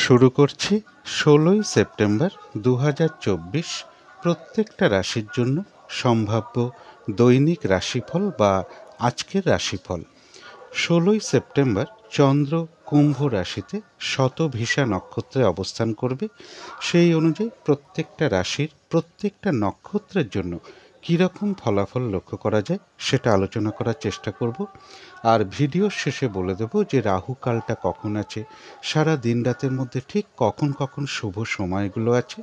শুরু করছি ১৬ই সেপ্টেম্বর ২০২৪ প্রত্যেকটা রাশির জন্য সম্ভাব্য দৈনিক রাশিফল বা আজকের রাশিফল। ১৬ই সেপ্টেম্বর চন্দ্র কুম্ভ রাশিতে শতভিষা নক্ষত্রে অবস্থান করবে। সেই অনুযায়ী প্রত্যেকটা রাশির প্রত্যেকটা নক্ষত্রের জন্য কীরকম ফলাফল লক্ষ্য করা যায় সেটা আলোচনা করার চেষ্টা করব। আর ভিডিওর শেষে বলে দেব যে রাহুকালটা কখন আছে, সারা দিন রাতের মধ্যে ঠিক কখন কখন শুভ সময়গুলো আছে,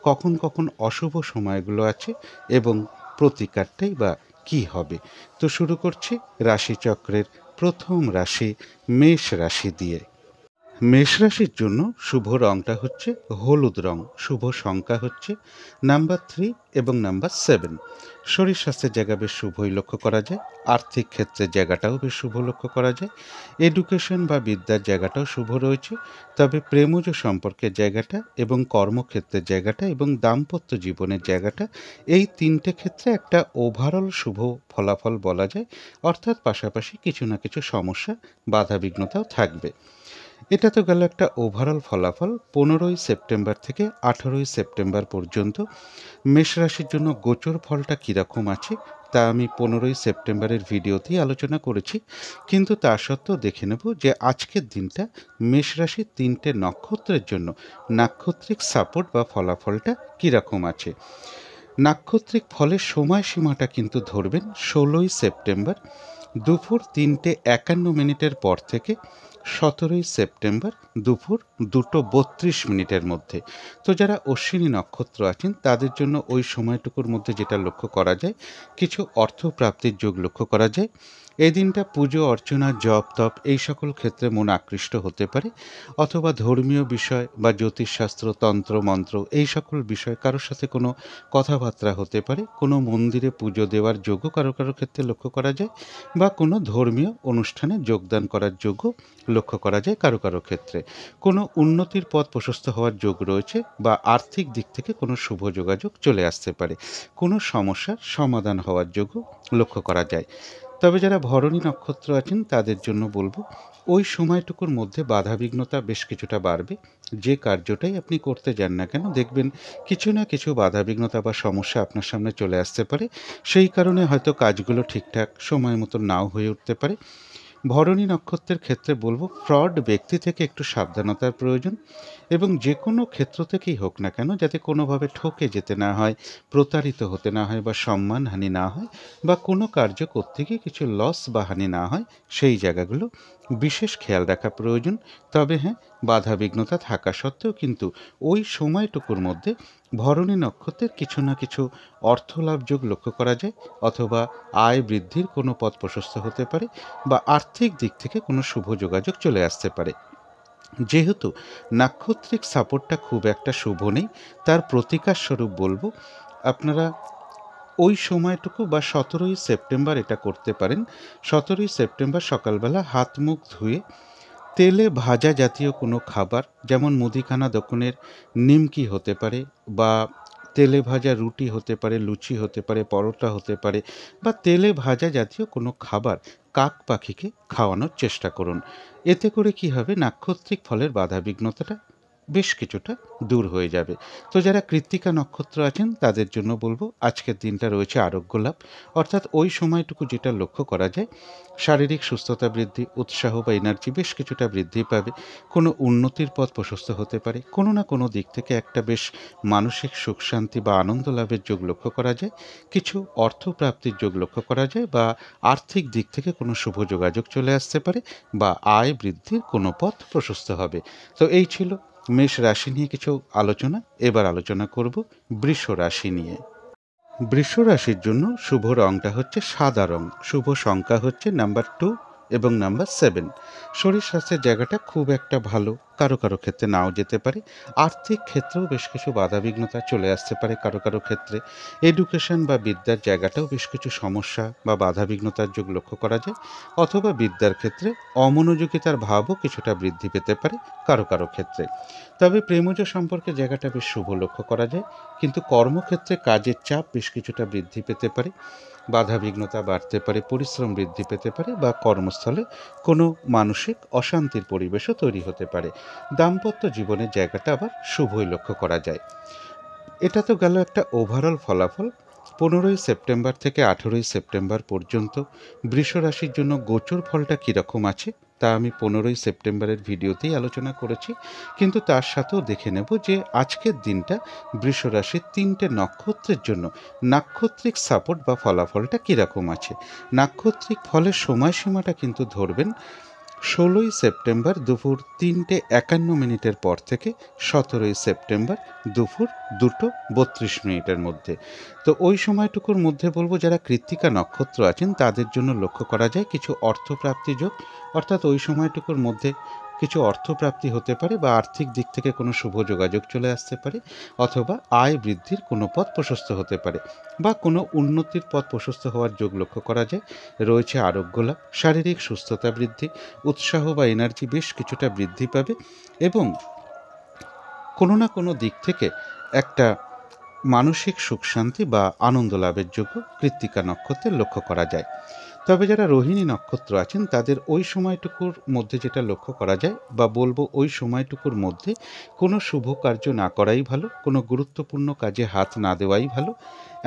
কখন কখন অশুভ সময়গুলো আছে এবং প্রতিকারটাই বা কী হবে। তো শুরু করছি রাশিচক্রের প্রথম রাশি মেষ রাশি দিয়ে। মেষ রাশির জন্য শুভ রংটা হচ্ছে হলুদ রং, শুভ সংখ্যা হচ্ছে নাম্বার 3 এবং নাম্বার 7। শরীর স্বাস্থ্যের জায়গা বেশ শুভই লক্ষ্য করা যায়, আর্থিক ক্ষেত্রের জায়গাটাও বেশ শুভ লক্ষ্য করা যায়, এডুকেশন বা বিদ্যার জায়গাটাও শুভ রয়েছে। তবে প্রেমজ সম্পর্কের জায়গাটা এবং কর্মক্ষেত্রের জায়গাটা এবং দাম্পত্য জীবনের জায়গাটা, এই তিনটে ক্ষেত্রে একটা ওভারঅল শুভ ফলাফল বলা যায়। অর্থাৎ পাশাপাশি কিছু না কিছু সমস্যা বাধাবিঘ্নতাও থাকবে। এটা তো গেল একটা ওভারঅল ফলাফল। ১৫ই সেপ্টেম্বর থেকে ১৮ই সেপ্টেম্বর পর্যন্ত মেষ রাশির জন্য গোচর ফলটা কীরকম আছে তা আমি ১৫ই সেপ্টেম্বরের ভিডিওতেই আলোচনা করেছি। কিন্তু তা সত্ত্বেও দেখে নেব যে আজকের দিনটা মেষ রাশির ৩টে নক্ষত্রের জন্য নাক্ষত্রিক সাপোর্ট বা ফলাফলটা কীরকম আছে। নাক্ষত্রিক ফলের সময়সীমাটা কিন্তু ধরবেন ১৬ই সেপ্টেম্বর দুপুর ৩:৫১ পর থেকে ১৭ই সেপ্টেম্বর দুপুর ২:৩২ মধ্যে। তো যারা অশ্বিনী নক্ষত্র আছেন তাদের জন্য ওই সময়টুকুর মধ্যে যেটা লক্ষ্য করা যায়, কিছু অর্থপ্রাপ্তির যোগ লক্ষ্য করা যায়। এই দিনটা পুজো অর্চনা, জপ তপ এই সকল ক্ষেত্রে মন আকৃষ্ট হতে পারে, অথবা ধর্মীয় বিষয় বা জ্যোতিষশাস্ত্র, তন্ত্র মন্ত্র এই সকল বিষয় কারোর সাথে কোনো কথাবার্তা হতে পারে, কোনো মন্দিরে পুজো দেওয়ার যোগও কারো কারো ক্ষেত্রে লক্ষ্য করা যায়, বা কোনো ধর্মীয় অনুষ্ঠানে যোগদান করার যোগও লক্ষ্য করা যায় কারো কারো ক্ষেত্রে। কোনো উন্নতির পথ প্রশস্ত হওয়ার যোগ রয়েছে, বা আর্থিক দিক থেকে কোনো শুভ যোগাযোগ চলে আসতে পারে, কোনো সমস্যার সমাধান হওয়ার যোগও লক্ষ্য করা যায়। তবে যারা ভরণী নক্ষত্র আছেন তাদের জন্য বলবো, ওই সময়টুকুর মধ্যে বাধাবিঘ্নতা বেশ কিছুটা বাড়বে। যে কার্যটাই আপনি করতে যান না কেন, দেখবেন কিছু না কিছু বাধাবিঘ্নতা বা সমস্যা আপনার সামনে চলে আসতে পারে। সেই কারণে হয়তো কাজগুলো ঠিকঠাক সময় মতো নাও হয়ে উঠতে পারে। ভরণী নক্ষত্রের ক্ষেত্রে বলবো, ফ্রড ব্যক্তি থেকে একটু সাবধানতার প্রয়োজন, এবং যে কোনো ক্ষেত্র থেকেই হোক না কেন যাতে কোনোভাবে ঠকে যেতে না হয়, প্রতারিত হতে না হয়, বা সম্মানহানি না হয়, বা কোনো কার্য করতে গিয়ে কিছু লস বা হানি না হয়, সেই জায়গাগুলো বিশেষ খেয়াল রাখা প্রয়োজন। তবে হ্যাঁ, বাধাবিঘ্নতা থাকা সত্ত্বেও কিন্তু ওই সময়টুকুর মধ্যে ভরণী নক্ষত্রের কিছু না কিছু অর্থলাভ যোগ লক্ষ্য করা যায়, অথবা আয় বৃদ্ধির কোনো পথ প্রশস্ত হতে পারে, বা আর্থিক দিক থেকে কোনো শুভ যোগাযোগ চলে আসতে পারে। যেহেতু নাক্ষত্রিক সাপোর্টটা খুব একটা শুভ নেই, তার প্রতিকার স্বরূপ বলবো আপনারা ওই সময়টুকু বা ১৭ই সেপ্টেম্বর এটা করতে পারেন। ১৭ই সেপ্টেম্বর সকালবেলা হাত মুখ ধুয়ে তেলে ভাজা জাতীয় কোনো খাবার, যেমন মুদিখানা দোকানের নিমকি হতে পারে, বা তেলে ভাজা রুটি হতে পারে, লুচি হতে পারে, পরোটা হতে পারে, বা তেলে ভাজা জাতীয় কোনো খাবার কাক পাখিকে খাওয়ানোর চেষ্টা করুন। এতে করে কি হবে, নাক্ষত্রিক ফলের বাধাবিঘ্নতাটা বেশ কিছুটা দূর হয়ে যাবে। তো যারা কৃত্তিকা নক্ষত্র আছেন তাদের জন্য বলবো, আজকের দিনটা রয়েছে আরোগ্য লাভ। অর্থাৎ ওই সময়টুকু যেটা লক্ষ্য করা যায়, শারীরিক সুস্থতা বৃদ্ধি, উৎসাহ বা এনার্জি বেশ কিছুটা বৃদ্ধি পাবে, কোনো উন্নতির পথ প্রশস্ত হতে পারে, কোনো না কোনো দিক থেকে একটা বেশ মানসিক সুখ শান্তি বা আনন্দ লাভের যোগ লক্ষ্য করা যায়, কিছু অর্থপ্রাপ্তির যোগ লক্ষ্য করা যায়, বা আর্থিক দিক থেকে কোনো শুভ যোগাযোগ চলে আসতে পারে, বা আয় বৃদ্ধির কোনো পথ প্রশস্ত হবে। তো এই ছিল মেষ রাশি নিয়ে কিছু আলোচনা। এবার আলোচনা করব বৃষ রাশি নিয়ে। বৃষ রাশির জন্য শুভ রংটা হচ্ছে সাদা রং, শুভ সংখ্যা হচ্ছে নাম্বার 2 এবং নাম্বার 7। শরীর স্বাস্থ্যের জায়গাটা খুব একটা ভালো, কারো কারো ক্ষেত্রে নাও যেতে পারে। আর্থিক ক্ষেত্রেও বেশ কিছু বাধাবিঘ্নতা চলে আসতে পারে কারো কারো ক্ষেত্রে। এডুকেশন বা বিদ্যার জায়গাটাও বেশ কিছু সমস্যা বা বাধাবিঘ্নতার যোগ লক্ষ্য করা যায়, অথবা বিদ্যার ক্ষেত্রে অমনোযোগিতার ভাবও কিছুটা বৃদ্ধি পেতে পারে কারো কারো ক্ষেত্রে। তবে প্রেমজ সম্পর্কে জায়গাটা বেশ শুভ লক্ষ্য করা যায়, কিন্তু কর্মক্ষেত্রে কাজের চাপ বেশ কিছুটা বৃদ্ধি পেতে পারে, বাধাবিঘ্নতা বাড়তে পারে, পরিশ্রম বৃদ্ধি পেতে পারে বা কর্মস্থলে কোনো মানসিক অশান্তির পরিবেশও তৈরি হতে পারে। দাম্পত্য জীবনের জায়গাটা আবার শুভই লক্ষ্য করা যায়। এটা তো গেল একটা ওভারঅল ফলাফল। 15ই সেপ্টেম্বর থেকে 18ই সেপ্টেম্বর পর্যন্ত বৃষ রাশির জন্য গোচর ফলটা কীরকম আছে তা আমি 15ই সেপ্টেম্বরের ভিডিওতেই আলোচনা করেছি, কিন্তু তার সাথেও দেখে নেব যে আজকের দিনটা বৃষ রাশির 3টে নক্ষত্রের জন্য নাক্ষত্রিক সাপোর্ট বা ফলাফলটা কীরকম আছে। নাক্ষত্রিক ফলের সময়সীমাটা কিন্তু ধরবেন 16ই সেপ্টেম্বর দুপুর 3:51 পর থেকে 17ই সেপ্টেম্বর দুপুর 2:32 মধ্যে। তো ওই সময়টুকুর মধ্যে বলবো যারা কৃত্তিকা নক্ষত্র আছেন তাদের জন্য লক্ষ্য করা যায় কিছু অর্থপ্রাপ্তি যোগ, অর্থাৎ ওই সময়টুকুর মধ্যে কিছু অর্থপ্রাপ্তি হতে পারে বা আর্থিক দিক থেকে কোনো শুভ যোগাযোগ চলে আসতে পারে, অথবা আয় বৃদ্ধির কোনো পথ প্রশস্ত হতে পারে বা কোনো উন্নতির পথ প্রশস্ত হওয়ার যোগ লক্ষ্য করা যায়। রয়েছে আরোগ্য লাভ, শারীরিক সুস্থতা বৃদ্ধি, উৎসাহ বা এনার্জি বেশ কিছুটা বৃদ্ধি পাবে এবং কোনো না কোনো দিক থেকে একটা মানসিক সুখ শান্তি বা আনন্দ লাভের যোগ্য কৃত্তিকা নক্ষত্রের লক্ষ্য করা যায়। তবে যারা রোহিণী নক্ষত্র আছেন তাদের ওই সময়টুকুর মধ্যে যেটা লক্ষ্য করা যায় বা বলবো ওই সময়টুকুর মধ্যে কোনো শুভ কার্য না করাই ভালো, কোনো গুরুত্বপূর্ণ কাজে হাত না দেওয়াই ভালো,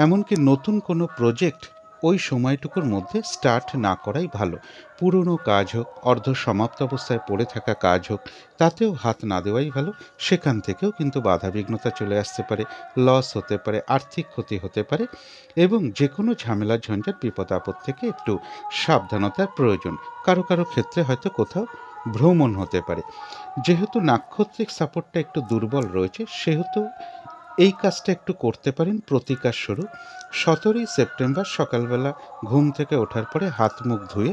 এমনকি নতুন কোনো প্রজেক্ট ওই সময়টুকুর মধ্যে স্টার্ট না করাই ভালো। পুরনো কাজ হোক, অর্ধ সমাপ্ত অবস্থায় পড়ে থাকা কাজ হোক, তাতেও হাত না দেওয়াই ভালো। সেখান থেকেও কিন্তু বাধাবিঘ্নতা চলে আসতে পারে, লস হতে পারে, আর্থিক ক্ষতি হতে পারে এবং যে কোনো ঝামেলা ঝঞ্ঝাট বিপদ আপদ থেকে একটু সাবধানতার প্রয়োজন। কারো কারো ক্ষেত্রে হয়তো কোথাও ভ্রমণ হতে পারে। যেহেতু নাক্ষত্রিক সাপোর্টটা একটু দুর্বল রয়েছে, সেহেতু এই কাজটা একটু করতে পারেন প্রতিকার স্বরূপ। 17ই সেপ্টেম্বর সকালবেলা ঘুম থেকে ওঠার পরে হাত মুখ ধুয়ে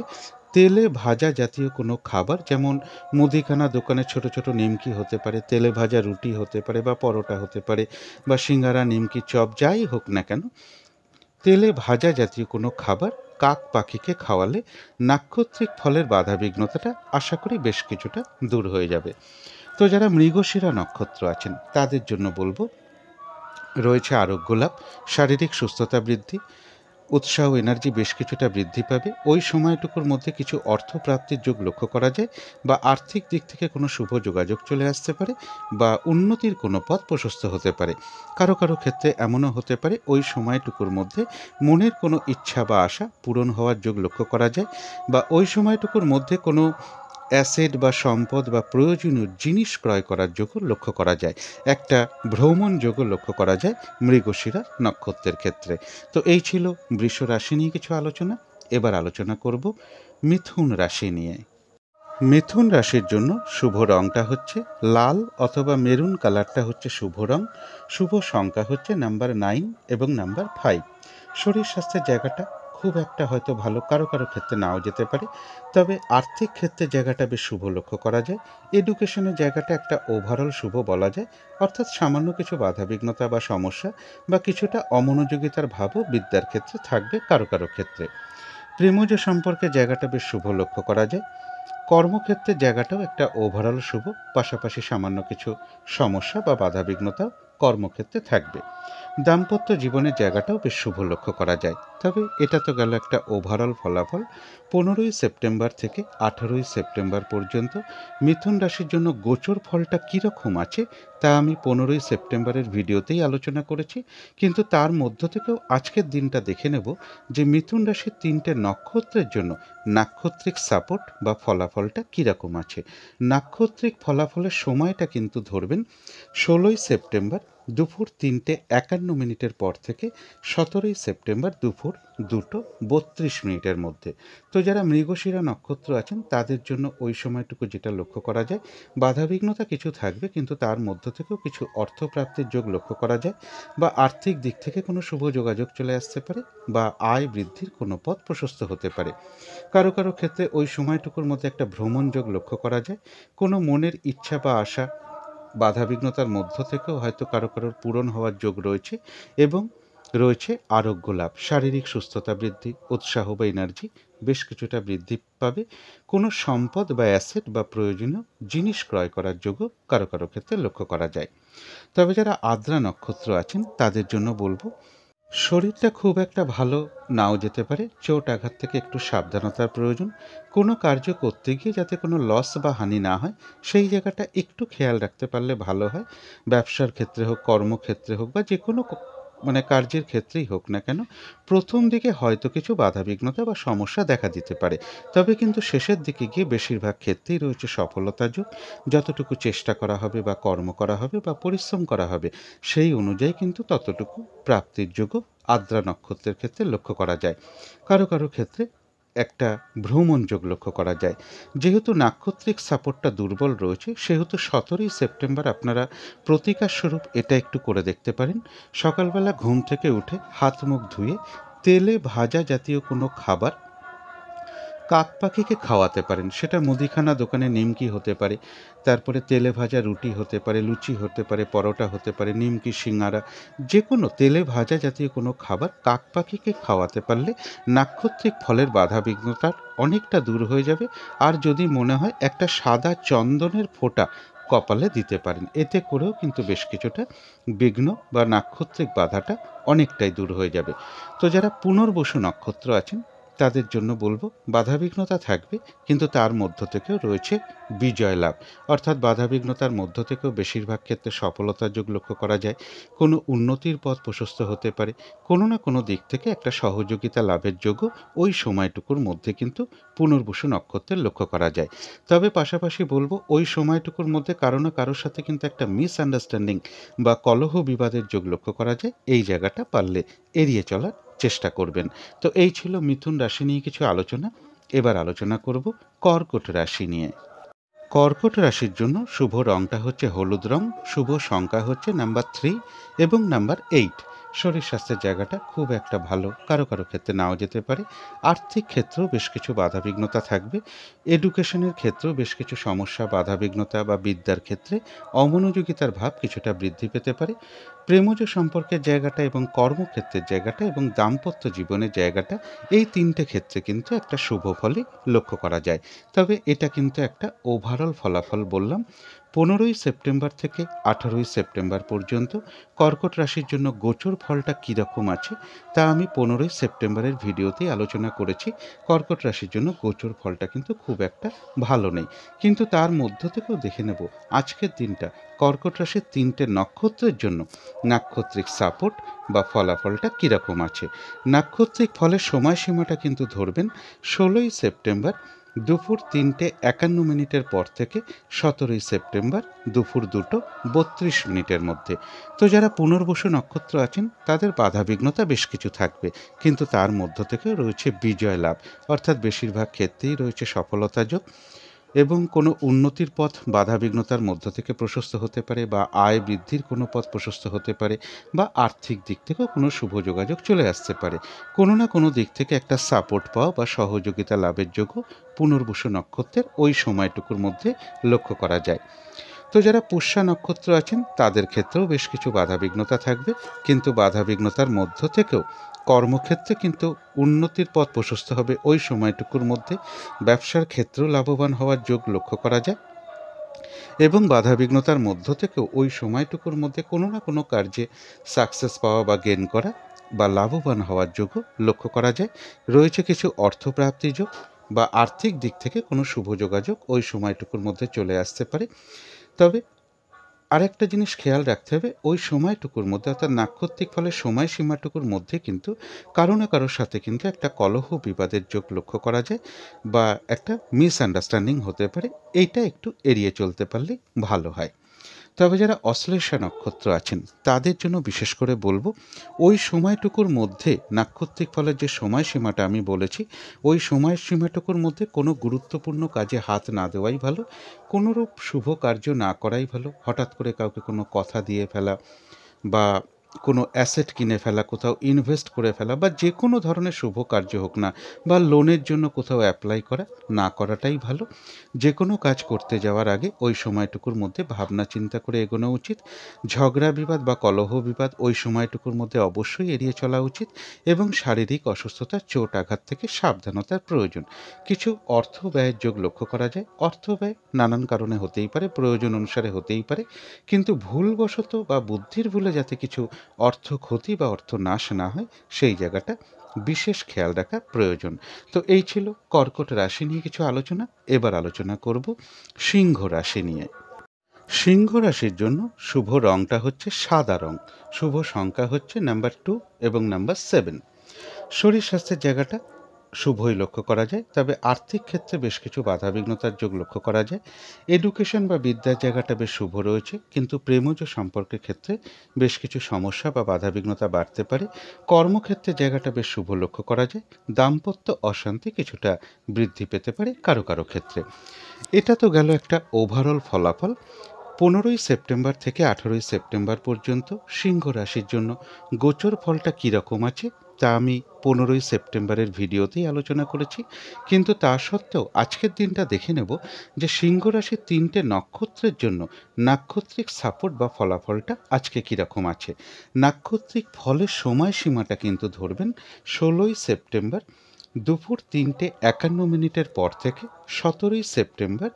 তেলে ভাজা জাতীয় কোনো খাবার, যেমন মুদিখানা দোকানে ছোট ছোট নিমকি হতে পারে, তেলে ভাজা রুটি হতে পারে বা পরোটা হতে পারে বা সিঙ্গারা, নিমকি, চপ যাই হোক না কেন, তেলে ভাজা জাতীয় কোনো খাবার কাক পাখিকে খাওয়ালে নাক্ষত্রিক ফলের বাধাবিঘ্নতাটা আশা করি বেশ কিছুটা দূর হয়ে যাবে। তো যারা মৃগশিরা নক্ষত্র আছেন তাদের জন্য বলবো রয়েছে আরোগ্য লাভ, শারীরিক সুস্থতা বৃদ্ধি, উৎসাহ এনার্জি বেশ কিছুটা বৃদ্ধি পাবে। ওই সময়টুকুর মধ্যে কিছু অর্থপ্রাপ্তির যোগ লক্ষ্য করা যায় বা আর্থিক দিক থেকে কোনো শুভ যোগাযোগ চলে আসতে পারে বা উন্নতির কোনো পথ প্রশস্ত হতে পারে। কারো কারো ক্ষেত্রে এমনও হতে পারে ওই সময়টুকুর মধ্যে মনের কোনো ইচ্ছা বা আশা পূরণ হওয়ার যোগ লক্ষ্য করা যায় বা ওই সময়টুকুর মধ্যে কোনো অ্যাসেট বা সম্পদ বা প্রয়োজনীয় জিনিস ক্রয় করার যোগও লক্ষ্য করা যায়। একটা ভ্রমণ যোগও লক্ষ্য করা যায় মৃগশিরা নক্ষত্রের ক্ষেত্রে। তো এই ছিল বৃষ রাশি নিয়ে কিছু আলোচনা। এবার আলোচনা করব মিথুন রাশি নিয়ে। মিথুন রাশির জন্য শুভ রংটা হচ্ছে লাল অথবা মেরুন কালারটা হচ্ছে শুভ রং। শুভ সংখ্যা হচ্ছে নাম্বার 9 এবং নাম্বার 5। শরীর স্বাস্থ্যের জায়গাটা খুব একটা হয়তো ভালো, কারো কারো ক্ষেত্রে নাও যেতে পারে, তবে আর্থিক ক্ষেত্রে জায়গাটা বেশ শুভ লক্ষ্য করা যায়। এডুকেশনের জায়গাটা একটা ওভারঅল শুভ বলা যায়, অর্থাৎ সামান্য কিছু বাধাবিঘ্নতা বা সমস্যা বা কিছুটা অমনোযোগিতার ভাবও বিদ্যার ক্ষেত্রে থাকবে কারো কারো ক্ষেত্রে। প্রেমজ সম্পর্কে জায়গাটা বেশ শুভ লক্ষ্য করা যায়। কর্মক্ষেত্রের জায়গাটাও একটা ওভারঅল শুভ, পাশাপাশি সামান্য কিছু সমস্যা বা বাধাবিঘ্নতাও কর্মক্ষেত্রে থাকবে। দাম্পত্য জীবনের জায়গাটাও বেশ শুভ লক্ষ্য করা যায়। তবে এটা তো গেল একটা ওভারঅল ফলাফল। 15ই সেপ্টেম্বর থেকে 18ই সেপ্টেম্বর পর্যন্ত মিথুন রাশির জন্য গোচর ফলটা কীরকম আছে তা আমি 15ই সেপ্টেম্বরের ভিডিওতেই আলোচনা করেছি, কিন্তু তার মধ্য থেকেও আজকের দিনটা দেখে নেব যে মিথুন রাশির 3টে নক্ষত্রের জন্য নাক্ষত্রিক সাপোর্ট বা ফলাফলটা কীরকম আছে। নাক্ষত্রিক ফলাফলের সময়টা কিন্তু ধরবেন 16ই সেপ্টেম্বর দুপুর 3:51 পর থেকে 17ই সেপ্টেম্বর দুপুর 2:32 মধ্যে। তো যারা মৃগশিরা নক্ষত্র আছেন তাদের জন্য ওই সময়টুকু যেটা লক্ষ্য করা যায়, বাধাবিঘ্নতা কিছু থাকবে কিন্তু তার মধ্য থেকেও কিছু অর্থপ্রাপ্তির যোগ লক্ষ্য করা যায় বা আর্থিক দিক থেকে কোনো শুভ যোগাযোগ চলে আসতে পারে বা আয় বৃদ্ধির কোনো পথ প্রশস্ত হতে পারে। কারো কারো ক্ষেত্রে ওই সময়টুকুর মধ্যে একটা ভ্রমণ যোগ লক্ষ্য করা যায়। কোনো মনের ইচ্ছা বা আশা বাধাবিঘ্নতার মধ্য থেকেও হয়তো কারো কারোর পূরণ হওয়ার যোগ রয়েছে এবং রয়েছে আরোগ্য লাভ, শারীরিক সুস্থতা বৃদ্ধি, উৎসাহ বা এনার্জি বেশ কিছুটা বৃদ্ধি পাবে। কোনো সম্পদ বা অ্যাসেট বা প্রয়োজনীয় জিনিস ক্রয় করার যোগ্য কারো কারো ক্ষেত্রে লক্ষ্য করা যায়। তবে যারা আদ্রা নক্ষত্র আছেন তাদের জন্য বলবো, শরীরটা খুব একটা ভালো নাও যেতে পারে, চোট আঘাত থেকে একটু সাবধানতার প্রয়োজন। কোনো কার্য করতে গিয়ে যাতে কোনো লস বা হানি না হয় সেই জায়গাটা একটু খেয়াল রাখতে পারলে ভালো হয়। ব্যবসার ক্ষেত্রে হোক, কর্মক্ষেত্রে হোক বা যে কোনো কার্যের ক্ষেত্রেই হোক না কেন, প্রথম দিকে হয়তো কিছু বাধাবিঘ্নতা বা সমস্যা দেখা দিতে পারে, তবে কিন্তু শেষের দিকে গিয়ে বেশিরভাগ ক্ষেত্রেই রয়েছে সফলতার যোগ। যতটুকু চেষ্টা করা হবে বা কর্ম করা হবে বা পরিশ্রম করা হবে সেই অনুযায়ী কিন্তু ততটুকু প্রাপ্তির যোগ্য আদ্রা নক্ষত্রের ক্ষেত্রে লক্ষ্য করা যায়। কারো কারো ক্ষেত্রে একটা ভ্রমণ যোগ লক্ষ্য করা যায়। যেহেতু নাক্ষত্রিক সাপোর্টটা দুর্বল রয়েছে, সেহেতু 17ই সেপ্টেম্বর আপনারা প্রতিকার স্বরূপ এটা একটু করে দেখতে পারেন। সকালবেলা ঘুম থেকে উঠে হাত মুখ ধুয়ে তেলে ভাজা জাতীয় কোনো খাবার কাক পাখিকে খাওয়াতে পারেন। সেটা মুদিখানা দোকানে নিমকি হতে পারে, তারপরে তেলে ভাজা রুটি হতে পারে, লুচি হতে পারে, পরোটা হতে পারে, নিমকি, সিঙ্গারা, যে কোনো তেলে ভাজা জাতীয় কোনো খাবার কাক পাখিকে খাওয়াতে পারলে নাক্ষত্রিক ফলের বাধাবিঘ্নতার অনেকটা দূর হয়ে যাবে। আর যদি মনে হয় একটা সাদা চন্দনের ফোঁটা কপালে দিতে পারেন, এতে করেও কিন্তু বেশ কিছুটা বিঘ্ন বা নাক্ষত্রিক বাধাটা অনেকটাই দূর হয়ে যাবে। তো যারা পুনর্বসু নক্ষত্র আছেন তাদের জন্য বলবো, বাধাবিঘ্নতা থাকবে, কিন্তু তার মধ্য থেকেও রয়েছে বিজয় লাভ। অর্থাৎ বাধাবিঘ্নতার মধ্য থেকেও বেশিরভাগ ক্ষেত্রে সফলতার যোগ লক্ষ্য করা যায়। কোনো উন্নতির পথ প্রশস্ত হতে পারে, কোনো না কোনো দিক থেকে একটা সহযোগিতা লাভের যোগও ওই সময়টুকুর মধ্যে কিন্তু পুনর্বসু নক্ষত্রের লক্ষ্য করা যায়। তবে পাশাপাশি বলবো, ওই সময়টুকুর মধ্যে কারো না কারোর সাথে কিন্তু একটা মিসআন্ডারস্ট্যান্ডিং বা কলহ বিবাদের যোগ লক্ষ্য করা যায়। এই জায়গাটা পারলে এড়িয়ে চলার চেষ্টা করবেন। তো এই ছিল মিথুন রাশি নিয়ে কিছু আলোচনা। এবার আলোচনা করব কর্কট রাশি নিয়ে। কর্কট রাশির জন্য শুভ রংটা হচ্ছে হলুদ রং, শুভ সংখ্যা হচ্ছে নাম্বার 3 এবং নাম্বার 8। শরীর স্বাস্থ্যের জায়গাটা খুব একটা ভালো, কারো কারো ক্ষেত্রে নাও যেতে পারে। আর্থিক ক্ষেত্রেও বেশ কিছু বাধাবিঘ্নতা থাকবে। এডুকেশনের ক্ষেত্রেও বেশ কিছু সমস্যা, বাধাবিঘ্নতা বা বিদ্যার ক্ষেত্রে অমনোযোগিতার ভাব কিছুটা বৃদ্ধি পেতে পারে। প্রেমজ সম্পর্কের জায়গাটা এবং কর্মক্ষেত্রের জায়গাটা এবং দাম্পত্য জীবনের জায়গাটা, এই তিনটে ক্ষেত্রে কিন্তু একটা শুভ ফলই লক্ষ্য করা যায়। তবে এটা কিন্তু একটা ওভারঅল ফলাফল বললাম। 15ই সেপ্টেম্বর থেকে 18ই সেপ্টেম্বর পর্যন্ত কর্কট রাশির জন্য গোচর ফলটা কীরকম আছে তা আমি 15ই সেপ্টেম্বরের ভিডিওতেই আলোচনা করেছি। কর্কট রাশির জন্য গোচর ফলটা কিন্তু খুব একটা ভালো নেই, কিন্তু তার মধ্য থেকেও দেখে নেব আজকের দিনটা কর্কট রাশির 3টে নক্ষত্রের জন্য নাক্ষত্রিক সাপোর্ট বা ফলাফলটা কীরকম আছে। নাক্ষত্রিক ফলের সময়সীমাটা কিন্তু ধরবেন 16ই সেপ্টেম্বর দুপুর 3:51 পর থেকে 17ই সেপ্টেম্বর দুপুর 2:32 মধ্যে। তো যারা পুনর্বসু নক্ষত্র আছেন তাদের বাধাবিঘ্নতা বেশ কিছু থাকবে, কিন্তু তার মধ্য থেকে রয়েছে বিজয় লাভ। অর্থাৎ বেশিরভাগ ক্ষেত্রেই রয়েছে সফলতা যোগ এবং কোনো উন্নতির পথ বাধাবিঘ্নতার মধ্য থেকে প্রশস্ত হতে পারে, বা আয় বৃদ্ধির কোনো পথ প্রশস্ত হতে পারে, বা আর্থিক দিক থেকেও কোনো শুভ যোগাযোগ চলে আসতে পারে। কোনো না কোনো দিক থেকে একটা সাপোর্ট পাওয়া বা সহযোগিতা লাভের যোগ্য পুনর্বসু নক্ষত্রের ওই সময়টুকুর মধ্যে লক্ষ্য করা যায়। তো যারা পুষ্যা নক্ষত্র আছেন তাদের ক্ষেত্রেও বেশ কিছু বাধাবিঘ্নতা থাকবে, কিন্তু বাধাবিঘ্নতার মধ্য থেকেও কর্মক্ষেত্রে কিন্তু উন্নতির পথ প্রশস্ত হবে ওই সময়টুকুর মধ্যে। ব্যবসার ক্ষেত্রেও লাভবান হওয়ার যোগ লক্ষ্য করা যায় এবং বাধাবিঘ্নতার মধ্য থেকেও ওই সময়টুকুর মধ্যে কোনো না কোনো কার্যে সাকসেস পাওয়া বা গেন করা বা লাভবান হওয়ার যোগও লক্ষ্য করা যায়। রয়েছে কিছু অর্থপ্রাপ্তি যোগ বা আর্থিক দিক থেকে কোনো শুভ যোগাযোগ ওই সময়টুকুর মধ্যে চলে আসতে পারে। তবে আরেকটা জিনিস খেয়াল রাখতে হবে, ওই সময়টুকুর মধ্যে অর্থাৎ নাক্ষত্রিক ফলের সময়সীমাটুকুর মধ্যে কিন্তু কারো না কারোর সাথে কিন্তু একটা কলহ বিবাদের যোগ লক্ষ্য করা যায় বা একটা মিসআন্ডারস্ট্যান্ডিং হতে পারে। এইটা একটু এড়িয়ে চলতে পারলে ভালো হয়। তবে যারা অশ্লেষা নক্ষত্র আছেন তাদের জন্য বিশেষ করে বলবো, ওই সময়টুকুর মধ্যে নাক্ষত্রিক ফলের যে সময়সীমাটা আমি বলেছি ওই সময়সীমাটুকুর মধ্যে কোনো গুরুত্বপূর্ণ কাজে হাত না দেওয়াই ভালো, কোনোরূপ শুভ কার্য না করাই ভালো। হঠাৎ করে কাউকে কোনো কথা দিয়ে ফেলা বা কোনো অ্যাসেট কিনে ফেলা, কোথাও ইনভেস্ট করে ফেলা বা যে কোনো ধরনের শুভ কার্য হোক না, বা লোনের জন্য কোথাও অ্যাপ্লাই করা না করাটাই ভালো। যে কোনো কাজ করতে যাওয়ার আগে ওই সময়টুকুর মধ্যে ভাবনা চিন্তা করে এগোনো উচিত। ঝগড়া বিবাদ বা কলহ বিবাদ ওই সময়টুকুর মধ্যে অবশ্যই এড়িয়ে চলা উচিত, এবং শারীরিক অসুস্থতা, চোট আঘাত থেকে সাবধানতার প্রয়োজন। কিছু অর্থ ব্যয়ের যোগ লক্ষ্য করা যায়। অর্থ ব্যয় নানান কারণে হতেই পারে, প্রয়োজন অনুসারে হতেই পারে, কিন্তু ভুলবশত বা বুদ্ধির ভুলে যাতে কিছু অর্থ ক্ষতি বা অর্থ নাশ না হয় সেই জায়গাটা বিশেষ খেয়াল রাখা প্রয়োজন। তো এই ছিল কর্কট রাশি নিয়ে কিছু আলোচনা। এবার আলোচনা করব সিংহ রাশি নিয়ে। সিংহ রাশির জন্য শুভ রংটা হচ্ছে সাদা রং। শুভ সংখ্যা হচ্ছে নাম্বার 2 এবং নাম্বার 7। শরীর স্বাস্থ্যের জায়গাটা শুভই লক্ষ্য করা যায়, তবে আর্থিক ক্ষেত্রে বেশ কিছু বাধাবিঘ্নতার যোগ লক্ষ্য করা যায়। এডুকেশন বা বিদ্যার জায়গাটা বেশ শুভ রয়েছে, কিন্তু প্রেমজ সম্পর্কের ক্ষেত্রে বেশ কিছু সমস্যা বা বাধাবিঘ্নতা বাড়তে পারে। কর্মক্ষেত্রের জায়গাটা বেশ শুভ লক্ষ্য করা যায়। দাম্পত্য অশান্তি কিছুটা বৃদ্ধি পেতে পারে কারো কারো ক্ষেত্রে। এটা তো গেল একটা ওভারঅল ফলাফল। 15 সেপ্টেম্বর থেকে 18 সেপ্টেম্বর পর্যন্ত সিংহ রাশির জন্য গোচর ফলটা কীরকম আছে তা আমি 15 সেপ্টেম্বরের ভিডিওতেই আলোচনা করেছি। কিন্তু তা সত্ত্বেও আজকের দিনটা দেখে নেব যে সিংহ রাশির 3টে নক্ষত্রের জন্য নাক্ষত্রিক সাপোর্ট বা ফলাফলটা আজকে কীরকম আছে। নাক্ষত্রিক ফলের সময়সীমাটা কিন্তু ধরবেন 16 সেপ্টেম্বর দুপুর 3:51 পর থেকে 17 সেপ্টেম্বর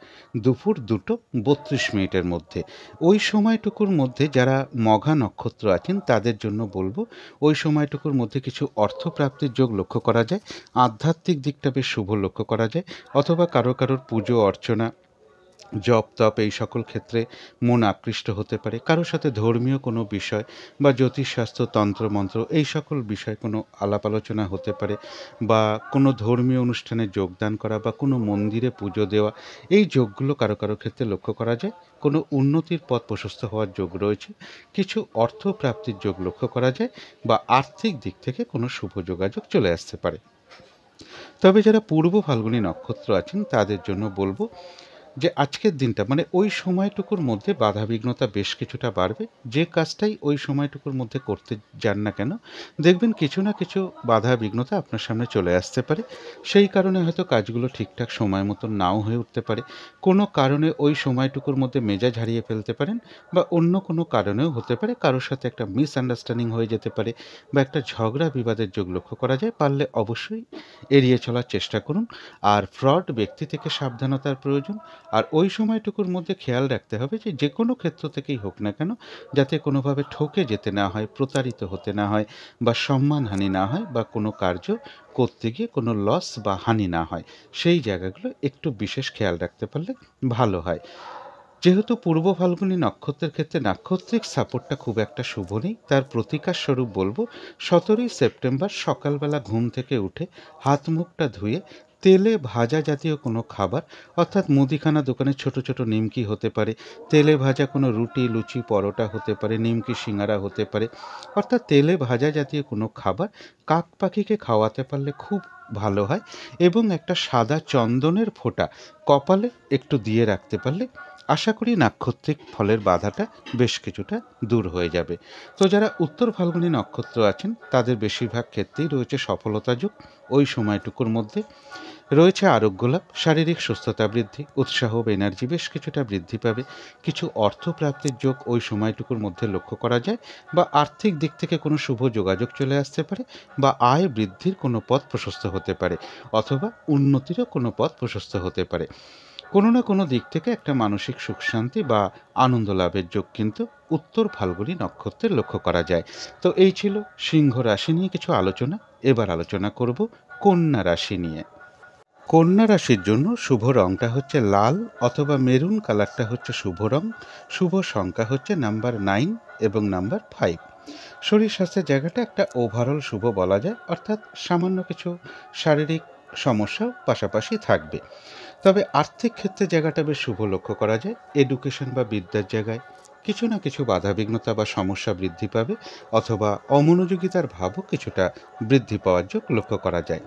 দুপুর 2:32 মধ্যে। ওই সময়টুকুর মধ্যে যারা মঘা নক্ষত্র আছেন তাদের জন্য বলবো, ওই সময়টুকুর মধ্যে কিছু অর্থপ্রাপ্তির যোগ লক্ষ্য করা যায়। আধ্যাত্মিক দিকটা বেশ শুভ লক্ষ্য করা যায়, অথবা কারোর পুজো অর্চনা, জপ তপ এই সকল ক্ষেত্রে মন আকৃষ্ট হতে পারে। কারোর সাথে ধর্মীয় কোনো বিষয় বা জ্যোতিষশাস্ত্র, তন্ত্রমন্ত্র এই সকল বিষয় কোনো আলাপ আলোচনা হতে পারে, বা কোনো ধর্মীয় অনুষ্ঠানে যোগদান করা বা কোনো মন্দিরে পুজো দেওয়া, এই যোগগুলো কারো ক্ষেত্রে লক্ষ্য করা যায়। কোনো উন্নতির পথ প্রশস্ত হওয়ার যোগ রয়েছে। কিছু অর্থ প্রাপ্তির যোগ লক্ষ্য করা যায়, বা আর্থিক দিক থেকে কোনো শুভ যোগাযোগ চলে আসতে পারে। তবে যারা পূর্ব ফাল্গুনী নক্ষত্র আছেন তাদের জন্য বলবো যে আজকের দিনটা মানে ওই সময়টুকুর মধ্যে বাধাবিঘ্নতা বেশ কিছুটা বাড়বে। যে কাজটাই ওই সময়টুকুর মধ্যে করতে যান না কেন, দেখবেন কিছু না কিছু বাধা বিঘ্নতা আপনার সামনে চলে আসতে পারে। সেই কারণে হয়তো কাজগুলো ঠিকঠাক সময় মতো নাও হয়ে উঠতে পারে। কোনো কারণে ওই সময়টুকুর মধ্যে মেজাজ হারিয়ে ফেলতে পারেন, বা অন্য কোনো কারণেও হতে পারে কারোর সাথে একটা মিসআন্ডারস্ট্যান্ডিং হয়ে যেতে পারে, বা একটা ঝগড়া বিবাদের যোগ লক্ষ্য করা যায়। পারলে অবশ্যই এড়িয়ে চলার চেষ্টা করুন। আর ফ্রড ব্যক্তি থেকে সাবধানতার প্রয়োজন। আর ওই সময়টুকুর মধ্যে খেয়াল রাখতে হবে যে যে কোনো ক্ষেত্র থেকেই হোক না কেন, যাতে কোনোভাবে ঠকে যেতে না হয়, প্রতারিত হতে না হয়, বা সম্মানহানি না হয়, বা কোনো কার্য করতে গিয়ে কোনো লস বা হানি না হয়। সেই জায়গাগুলো একটু বিশেষ খেয়াল রাখতে পারলে ভালো হয়। যেহেতু পূর্ব ফাল্গুনী নক্ষত্রের ক্ষেত্রে নাক্ষত্রিক সাপোর্টটা খুব একটা শুভ নেই, তার প্রতিকার স্বরূপ বলবো 17 সেপ্টেম্বর সকালবেলা ঘুম থেকে উঠে হাত মুখটা ধুয়ে তেলে ভাজা জাতীয় কোনো খাবার, অর্থাৎ মুদিখানা দোকানে ছোট ছোট নিমকি হতে পারে, তেলে ভাজা কোনো রুটি, লুচি, পরোটা হতে পারে, নিমকি সিঙ্গারা হতে পারে, অর্থাৎ তেলে ভাজা জাতীয় কোনো খাবার কাক পাখিকে খাওয়াতে পারলে খুব ভালো হয়। এবং একটা সাদা চন্দনের ফোঁটা কপালে একটু দিয়ে রাখতে পারলে আশা করি নাক্ষত্রিক ফলের বাধাটা বেশ কিছুটা দূর হয়ে যাবে। তো যারা উত্তর ফাল্গুনী নক্ষত্র আছেন তাদের বেশিরভাগ ক্ষেত্রেই রয়েছে সফলতা যোগ। ওই সময়টুকুর মধ্যে রয়েছে আরোগ্য লাভ, শারীরিক সুস্থতা বৃদ্ধি, উৎসাহ বা এনার্জি বেশ কিছুটা বৃদ্ধি পাবে। কিছু অর্থ প্রাপ্তির যোগ ওই সময়টুকুর মধ্যে লক্ষ্য করা যায়, বা আর্থিক দিক থেকে কোনো শুভ যোগাযোগ চলে আসতে পারে, বা আয় বৃদ্ধির কোনো পথ প্রশস্ত হতে পারে, অথবা উন্নতিরও কোনো পথ প্রশস্ত হতে পারে। কোনো না কোনো দিক থেকে একটা মানসিক সুখ শান্তি বা আনন্দ লাভের যোগ কিন্তু উত্তর ফাল্গুনী নক্ষত্রের লক্ষ্য করা যায়। তো এই ছিল সিংহ রাশি নিয়ে কিছু আলোচনা। এবার আলোচনা করব কন্যা রাশি নিয়ে। কন্যা রাশির জন্য শুভ রংটা হচ্ছে লাল অথবা মেরুন কালারটা হচ্ছে শুভ রং। শুভ সংখ্যা হচ্ছে নাম্বার 9 এবং নাম্বার 5। শরীর স্বাস্থ্যের জায়গাটা একটা ওভারঅল শুভ বলা যায়, অর্থাৎ সামান্য কিছু শারীরিক সমস্যাও পাশাপাশি থাকবে। তবে আর্থিক ক্ষেত্রে জায়গাটা বেশ শুভ লক্ষ্য করা যায়। এডুকেশন বা বিদ্যার জায়গায় কিছু না কিছু বাধাবিঘ্নতা বা সমস্যা বৃদ্ধি পাবে, অথবা অমনোযোগিতার ভাবও কিছুটা বৃদ্ধি পাওয়ার যোগ লক্ষ্য করা যায়।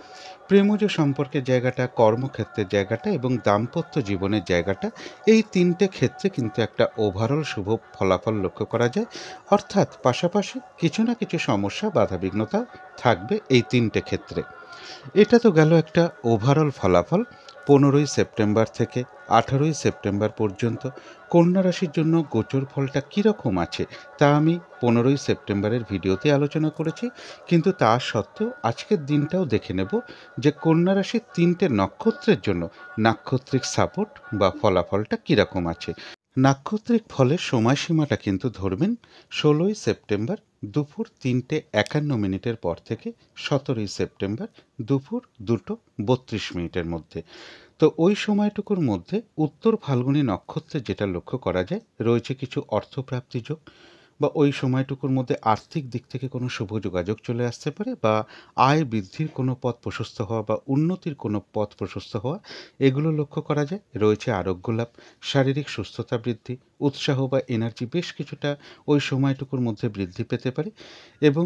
প্রেমজ সম্পর্কের জায়গাটা, কর্মক্ষেত্রের জায়গাটা এবং দাম্পত্য জীবনের জায়গাটা, এই তিনটে ক্ষেত্রে কিন্তু একটা ওভারঅল শুভ ফলাফল লক্ষ্য করা যায়। অর্থাৎ পাশাপাশি কিছু না কিছু সমস্যা বাধাবিঘ্নতা থাকবে এই তিনটে ক্ষেত্রে। এটা তো গেল একটা ওভারঅল ফলাফল। 15ই সেপ্টেম্বর থেকে 18ই সেপ্টেম্বর পর্যন্ত কন্যা রাশির জন্য গোচর ফলটা কীরকম আছে তা আমি 15ই সেপ্টেম্বরের ভিডিওতে আলোচনা করেছি। কিন্তু তা সত্ত্বেও আজকের দিনটাও দেখে নেব যে কন্যা রাশির 3টে নক্ষত্রের জন্য নাক্ষত্রিক সাপোর্ট বা ফলাফলটা কীরকম আছে। নাক্ষত্রিক ফলের সময়সীমাটা কিন্তু ধরবেন 16ই সেপ্টেম্বর দুপুর 3:51 পর থেকে 17ই সেপ্টেম্বর দুপুর 2:32 মধ্যে। তো ওই সময়টুকুর মধ্যে উত্তর ফাল্গুনী নক্ষত্রে যেটা লক্ষ্য করা যায়, রয়েছে কিছু অর্থপ্রাপ্তি যোগ, বা ওই সময়টুকুর মধ্যে আর্থিক দিক থেকে কোনো শুভ যোগাযোগ চলে আসতে পারে, বা আয় বৃদ্ধির কোনো পথ প্রশস্ত হওয়া বা উন্নতির কোনো পথ প্রশস্ত হওয়া, এগুলো লক্ষ্য করা যায়। রয়েছে আরোগ্য লাভ, শারীরিক সুস্থতা বৃদ্ধি, উৎসাহ বা এনার্জি বেশ কিছুটা ওই সময়টুকুর মধ্যে বৃদ্ধি পেতে পারে, এবং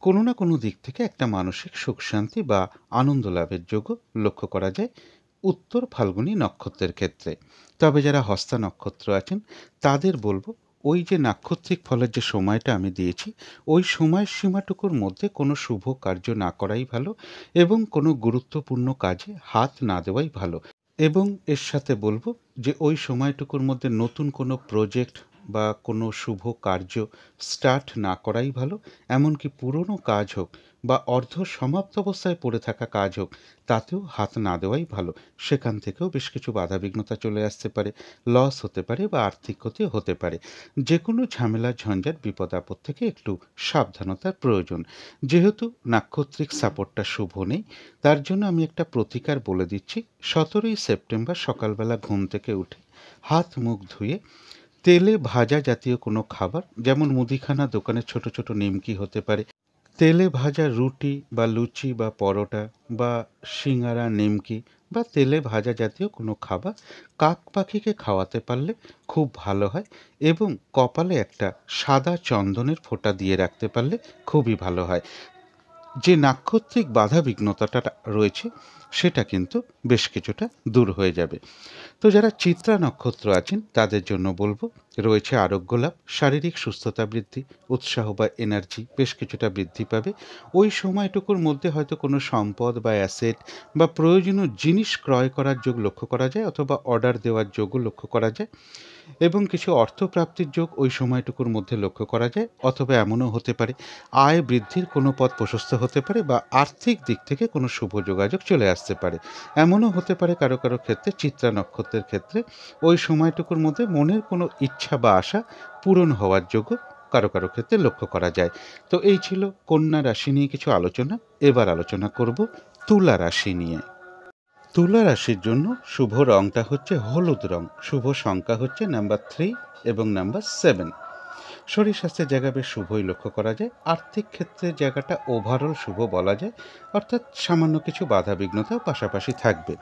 কোনো না কোনো দিক থেকে একটা মানসিক সুখ শান্তি বা আনন্দ লাভের যোগও লক্ষ্য করা যায় উত্তর ফাল্গুনী নক্ষত্রের ক্ষেত্রে। তবে যারা হস্তা নক্ষত্র আছেন তাদের বলবো, ওই যে নাক্ষত্রিক ফলের যে সময়টা আমি দিয়েছি, ওই সময়সীমাটুকুর মধ্যে কোনো শুভ কার্য না করাই ভালো, এবং কোনো গুরুত্বপূর্ণ কাজে হাত না দেওয়াই ভালো। এবং এর সাথে বলবো যে ওই সময়টুকুর মধ্যে নতুন কোনো প্রজেক্ট বা কোনো শুভ কার্য স্টার্ট না করাই ভালো। এমনকি পুরনো কাজ হোক বা অর্ধ সমাপ্ত অবস্থায় পড়ে থাকা কাজ হোক, তাতেও হাত না দেওয়াই ভালো। সেখান থেকেও বেশ কিছু বাধাবিঘ্নতা চলে আসতে পারে, লস হতে পারে বা আর্থিক ক্ষতিও হতে পারে। যে কোনো ঝামেলা, ঝঞ্ঝাট, বিপদ আপদ থেকে একটু সাবধানতার প্রয়োজন। যেহেতু নাক্ষত্রিক সাপোর্টটা শুভ নেই, তার জন্য আমি একটা প্রতিকার বলে দিচ্ছি। 17ই সেপ্টেম্বর সকালবেলা ঘুম থেকে উঠে হাত মুখ ধুয়ে তেলে ভাজা জাতীয় কোনো খাবার, যেমন মুদিখানা দোকানে ছোট ছোট নিমকি হতে পারে, তেলে ভাজা রুটি বা লুচি বা পরোটা বা সিঙ্গারা, নিমকি বা তেলে ভাজা জাতীয় কোনো খাবার কাক পাখিকে খাওয়াতে পারলে খুব ভালো হয়, এবং কপালে একটা সাদা চন্দনের ফোঁটা দিয়ে রাখতে পারলে খুবই ভালো হয়। যে নাক্ষত্রিক বাধাবিঘ্নতাটা রয়েছে সেটা কিন্তু বেশ কিছুটা দূর হয়ে যাবে। তো যারা চিত্রা নক্ষত্র আছেন তাদের জন্য বলবো, রয়েছে আরোগ্য লাভ, শারীরিক সুস্থতা বৃদ্ধি, উৎসাহ বা এনার্জি বেশ কিছুটা বৃদ্ধি পাবে। ওই সময়টুকুর মধ্যে হয়তো কোনো সম্পদ বা অ্যাসেট বা প্রয়োজনীয় জিনিস ক্রয় করার যোগ লক্ষ্য করা যায়, অথবা অর্ডার দেওয়ার যোগও লক্ষ্য করা যায়, এবং কিছু অর্থপ্রাপ্তির যোগ ওই সময়টুকুর মধ্যে লক্ষ্য করা যায়। অথবা এমনও হতে পারে আয় বৃদ্ধির কোনো পথ প্রশস্ত হতে পারে, বা আর্থিক দিক থেকে কোনো শুভ যোগাযোগ চলে আসতে পারে। এমনও হতে পারে কারো কারো ক্ষেত্রে, চিত্রা নক্ষত্রের ক্ষেত্রে, ওই সময়টুকুর মধ্যে মনের কোনো ইচ্ছা বা আশা পূরণ হওয়ার যোগও কারো কারো ক্ষেত্রে লক্ষ্য করা যায়। তো এই ছিল কন্যা রাশি নিয়ে কিছু আলোচনা। এবার আলোচনা করব তুলা রাশি নিয়ে। তুলা রাশির জন্য শুভ রংটা হচ্ছে হলুদ রং, শুভ সংখ্যা হচ্ছে নাম্বার 3 এবং নাম্বার 7। শরীর স্বাস্থ্যের জায়গা বেশ শুভই লক্ষ্য করা যায়। আর্থিক ক্ষেত্রে জায়গাটা ওভারঅল শুভ বলা যায়, অর্থাৎ সামান্য কিছু বাধা বিঘ্নতাও পাশাপাশি থাকবে।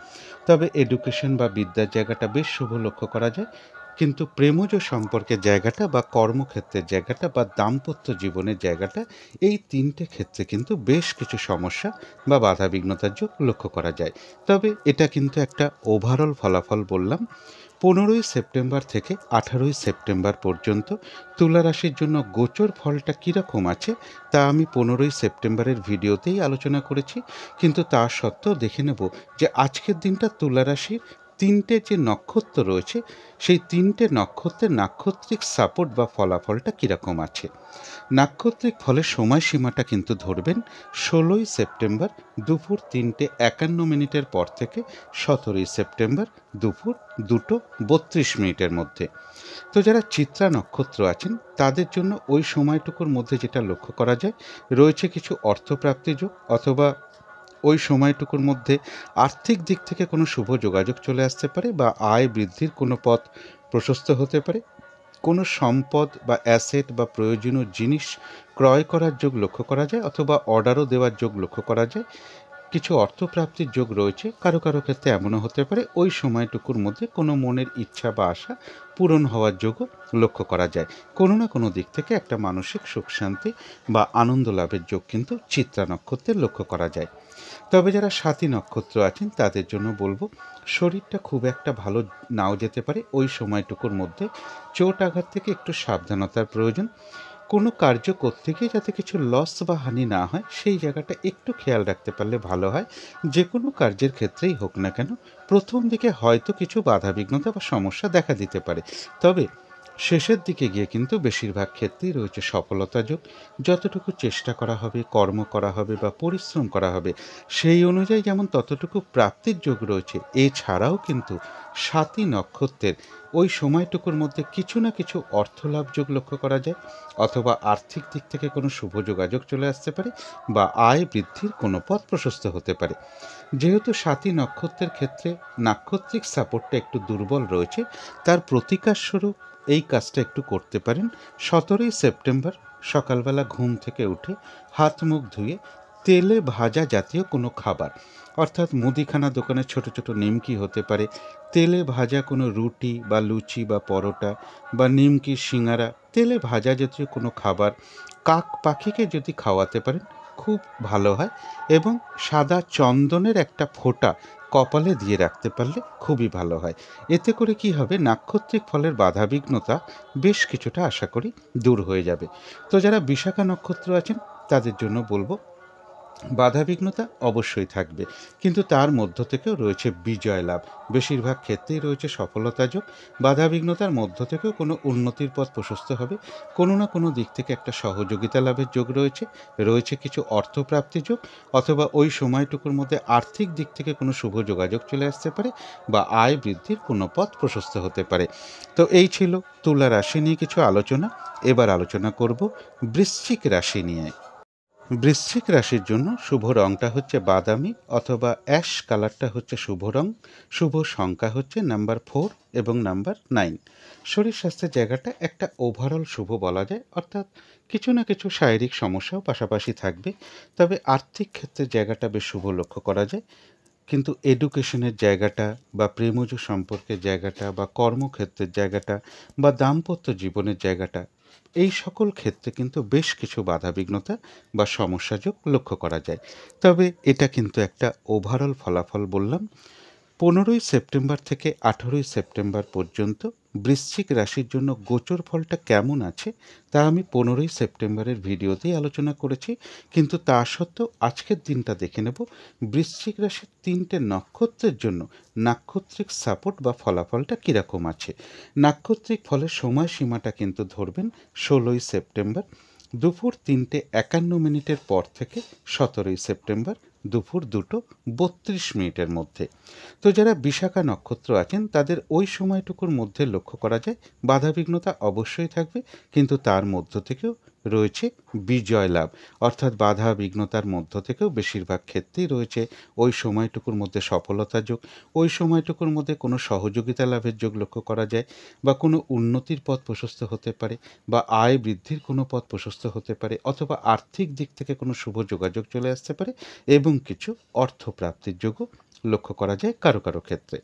তবে এডুকেশন বা বিদ্যার জায়গাটা বেশ শুভ লক্ষ্য করা যায়। কিন্তু প্রেমজ সম্পর্কের জায়গাটা বা কর্মক্ষেত্রের জায়গাটা বা দাম্পত্য জীবনের জায়গাটা, এই তিনটে ক্ষেত্রে কিন্তু বেশ কিছু সমস্যা বা বাধা বিঘ্নতার যোগ লক্ষ্য করা যায়। তবে এটা কিন্তু একটা ওভারঅল ফলাফল বললাম। 15ই সেপ্টেম্বর থেকে 18ই সেপ্টেম্বর পর্যন্ত তুলা রাশির জন্য গোচর ফলটা কীরকম আছে তা আমি 15ই সেপ্টেম্বরের ভিডিওতেই আলোচনা করেছি। কিন্তু তা সত্ত্বেও দেখে নেব যে আজকের দিনটা তুলা রাশির 3টে যে নক্ষত্র রয়েছে, সেই 3টে নক্ষত্রের নাক্ষত্রিক সাপোর্ট বা ফলাফলটা কীরকম আছে। নাক্ষত্রিক ফলের সময়সীমাটা কিন্তু ধরবেন 16ই সেপ্টেম্বর দুপুর 3:51 পর থেকে 17ই সেপ্টেম্বর দুপুর 2:32 মধ্যে। তো যারা চিত্রা নক্ষত্র আছেন তাদের জন্য ওই সময়টুকুর মধ্যে যেটা লক্ষ্য করা যায়, রয়েছে কিছু অর্থপ্রাপ্তি যোগ, অথবা ওই সময়টুকুর মধ্যে আর্থিক দিক থেকে কোনো শুভ যোগাযোগ চলে আসতে পারে, বা আয় বৃদ্ধির কোনো পথ প্রশস্ত হতে পারে। কোনো সম্পদ বা অ্যাসেট বা প্রয়োজনীয় জিনিস ক্রয় করার যোগ লক্ষ্য করা যায়, অথবা অর্ডারও দেওয়ার যোগ লক্ষ্য করা যায়। কিছু অর্থপ্রাপ্তির যোগ রয়েছে। কারো কারো ক্ষেত্রে এমনও হতে পারে ওই সময়টুকুর মধ্যে কোনো মনের ইচ্ছা বা আশা পূরণ হওয়ার যোগও লক্ষ্য করা যায়। কোনো না কোনো দিক থেকে একটা মানসিক সুখ শান্তি বা আনন্দ লাভের যোগ কিন্তু চিত্রা নক্ষত্রের লক্ষ্য করা যায়। তবে যারা স্বাতী নক্ষত্র আছেন তাদের জন্য বলবো, শরীরটা খুব একটা ভালো নাও যেতে পারে। ওই সময়টুকুর মধ্যে চোট আঘাত থেকে একটু সাবধানতার প্রয়োজন। কোনো কার্য করতে গিয়ে যাতে কিছু লস বা হানি না হয় সেই জায়গাটা একটু খেয়াল রাখতে পারলে ভালো হয়। যে কোনো কার্যের ক্ষেত্রেই হোক না কেন, প্রথম দিকে হয়তো কিছু বাধাবিঘ্নতা বা সমস্যা দেখা দিতে পারে, তবে শেষের দিকে গিয়ে কিন্তু বেশিরভাগ ক্ষেত্রেই রয়েছে সফলতা যোগ। যতটুকু চেষ্টা করা হবে, কর্ম করা হবে বা পরিশ্রম করা হবে, সেই অনুযায়ী যেমন ততটুকু প্রাপ্তির যোগ রয়েছে, এছাড়াও কিন্তু স্বাতী নক্ষত্রের ওই সময়টুকুর মধ্যে কিছু না কিছু অর্থলাভ যোগ লক্ষ্য করা যায়, অথবা আর্থিক দিক থেকে কোনো শুভ যোগাযোগ চলে আসতে পারে, বা আয় বৃদ্ধির কোনো পথ প্রশস্ত হতে পারে। যেহেতু স্বাতী নক্ষত্রের ক্ষেত্রে নাক্ষত্রিক সাপোর্টটা একটু দুর্বল রয়েছে, তার প্রতিকার স্বরূপ এই কাজটা একটু করতে পারেন। 17ই সেপ্টেম্বর সকালবেলা ঘুম থেকে উঠে হাত মুখ ধুয়ে তেলে ভাজা জাতীয় কোনো খাবার, অর্থাৎ মুদিখানা দোকানে ছোট ছোট নিমকি হতে পারে, তেলে ভাজা কোনো রুটি বা লুচি বা পরোটা বা নিমকি সিঙ্গারা, তেলে ভাজা জাতীয় কোনো খাবার কাক পাখিকে যদি খাওয়াতে পারেন খুব ভালো হয়। এবং সাদা চন্দনের একটা ফোঁটা কপালে দিয়ে রাখতে পারলে খুবই ভালো হয়। এতে করে কি হবে, নাক্ষত্রিক ফলের বাধাবিঘ্নতা বেশ কিছুটা আশা করি দূর হয়ে যাবে। তো যারা বিশাখা নক্ষত্র আছেন তাদের জন্য বলবো, বাধাবিঘ্নতা অবশ্যই থাকবে, কিন্তু তার মধ্য থেকেও রয়েছে বিজয় লাভ। বেশিরভাগ ক্ষেত্রেই রয়েছে সফলতা যোগ। বাধাবিঘ্নতার মধ্য থেকেও কোনো উন্নতির পথ প্রশস্ত হবে। কোনো না কোনো দিক থেকে একটা সহযোগিতা লাভের যোগ রয়েছে, রয়েছে কিছু অর্থপ্রাপ্তি যোগ, অথবা ওই সময়টুকুর মধ্যে আর্থিক দিক থেকে কোনো শুভ যোগাযোগ চলে আসতে পারে, বা আয় বৃদ্ধির কোনো পথ প্রশস্ত হতে পারে। তো এই ছিল তুলা রাশি নিয়ে কিছু আলোচনা। এবার আলোচনা করব বৃশ্চিক রাশি নিয়ে। বৃশ্চিক রাশির জন্য শুভ রংটা হচ্ছে বাদামি অথবা অ্যাশ কালারটা হচ্ছে শুভ রং। শুভ সংখ্যা হচ্ছে নাম্বার 4 এবং নাম্বার 9। শরীর স্বাস্থ্যের জায়গাটা একটা ওভারঅল শুভ বলা যায়, অর্থাৎ কিছু না কিছু শারীরিক সমস্যাও পাশাপাশি থাকবে। তবে আর্থিক ক্ষেত্রে জায়গাটা বেশ শুভ লক্ষ্য করা যায়। কিন্তু এডুকেশনের জায়গাটা বা প্রেমজ সম্পর্কের জায়গাটা বা কর্মক্ষেত্রের জায়গাটা বা দাম্পত্য জীবনের জায়গাটা, এই সকল ক্ষেত্রে কিন্তু বেশ কিছু বাধাবিঘ্নতা বা সমস্যাযোগ লক্ষ্য করা যায়। তবে এটা কিন্তু একটা ওভারঅল ফলাফল বললাম। 15ই সেপ্টেম্বর থেকে 18ই সেপ্টেম্বর পর্যন্ত বৃশ্চিক রাশির জন্য গোচর ফলটা কেমন আছে তা আমি 15ই সেপ্টেম্বরের ভিডিওতেই আলোচনা করেছি। কিন্তু তা সত্ত্বেও আজকের দিনটা দেখে নেব বৃশ্চিক রাশির 3টে নক্ষত্রের জন্য নাক্ষত্রিক সাপোর্ট বা ফলাফলটা কীরকম আছে। নাক্ষত্রিক ফলের সময়সীমাটা কিন্তু ধরবেন 16ই সেপ্টেম্বর দুপুর 3:51 পর থেকে 17ই সেপ্টেম্বর দুপুর 2:32 মধ্যে। তো যারা বিশাখা নক্ষত্র আছেন তাদের ওই সময়টুকুর মধ্যে লক্ষ্য করা যায় বাধাবিঘ্নতা অবশ্যই থাকবে, কিন্তু তার মধ্য থেকেও রয়েছে বিজয় লাভ। অর্থাৎ বাধা বিঘ্নতার মধ্য থেকেও বেশিরভাগ ক্ষেত্রেই রয়েছে ওই সময়টুকুর মধ্যে সফলতা যোগ। ওই সময়টুকুর মধ্যে কোনো সহযোগিতা লাভের যোগ লক্ষ্য করা যায়, বা কোনো উন্নতির পথ প্রশস্ত হতে পারে, বা আয় বৃদ্ধির কোনো পথ প্রশস্ত হতে পারে, অথবা আর্থিক দিক থেকে কোনো শুভ যোগাযোগ চলে আসতে পারে, এবং কিছু অর্থপ্রাপ্তির যোগও লক্ষ্য করা যায় কারো কারো ক্ষেত্রে।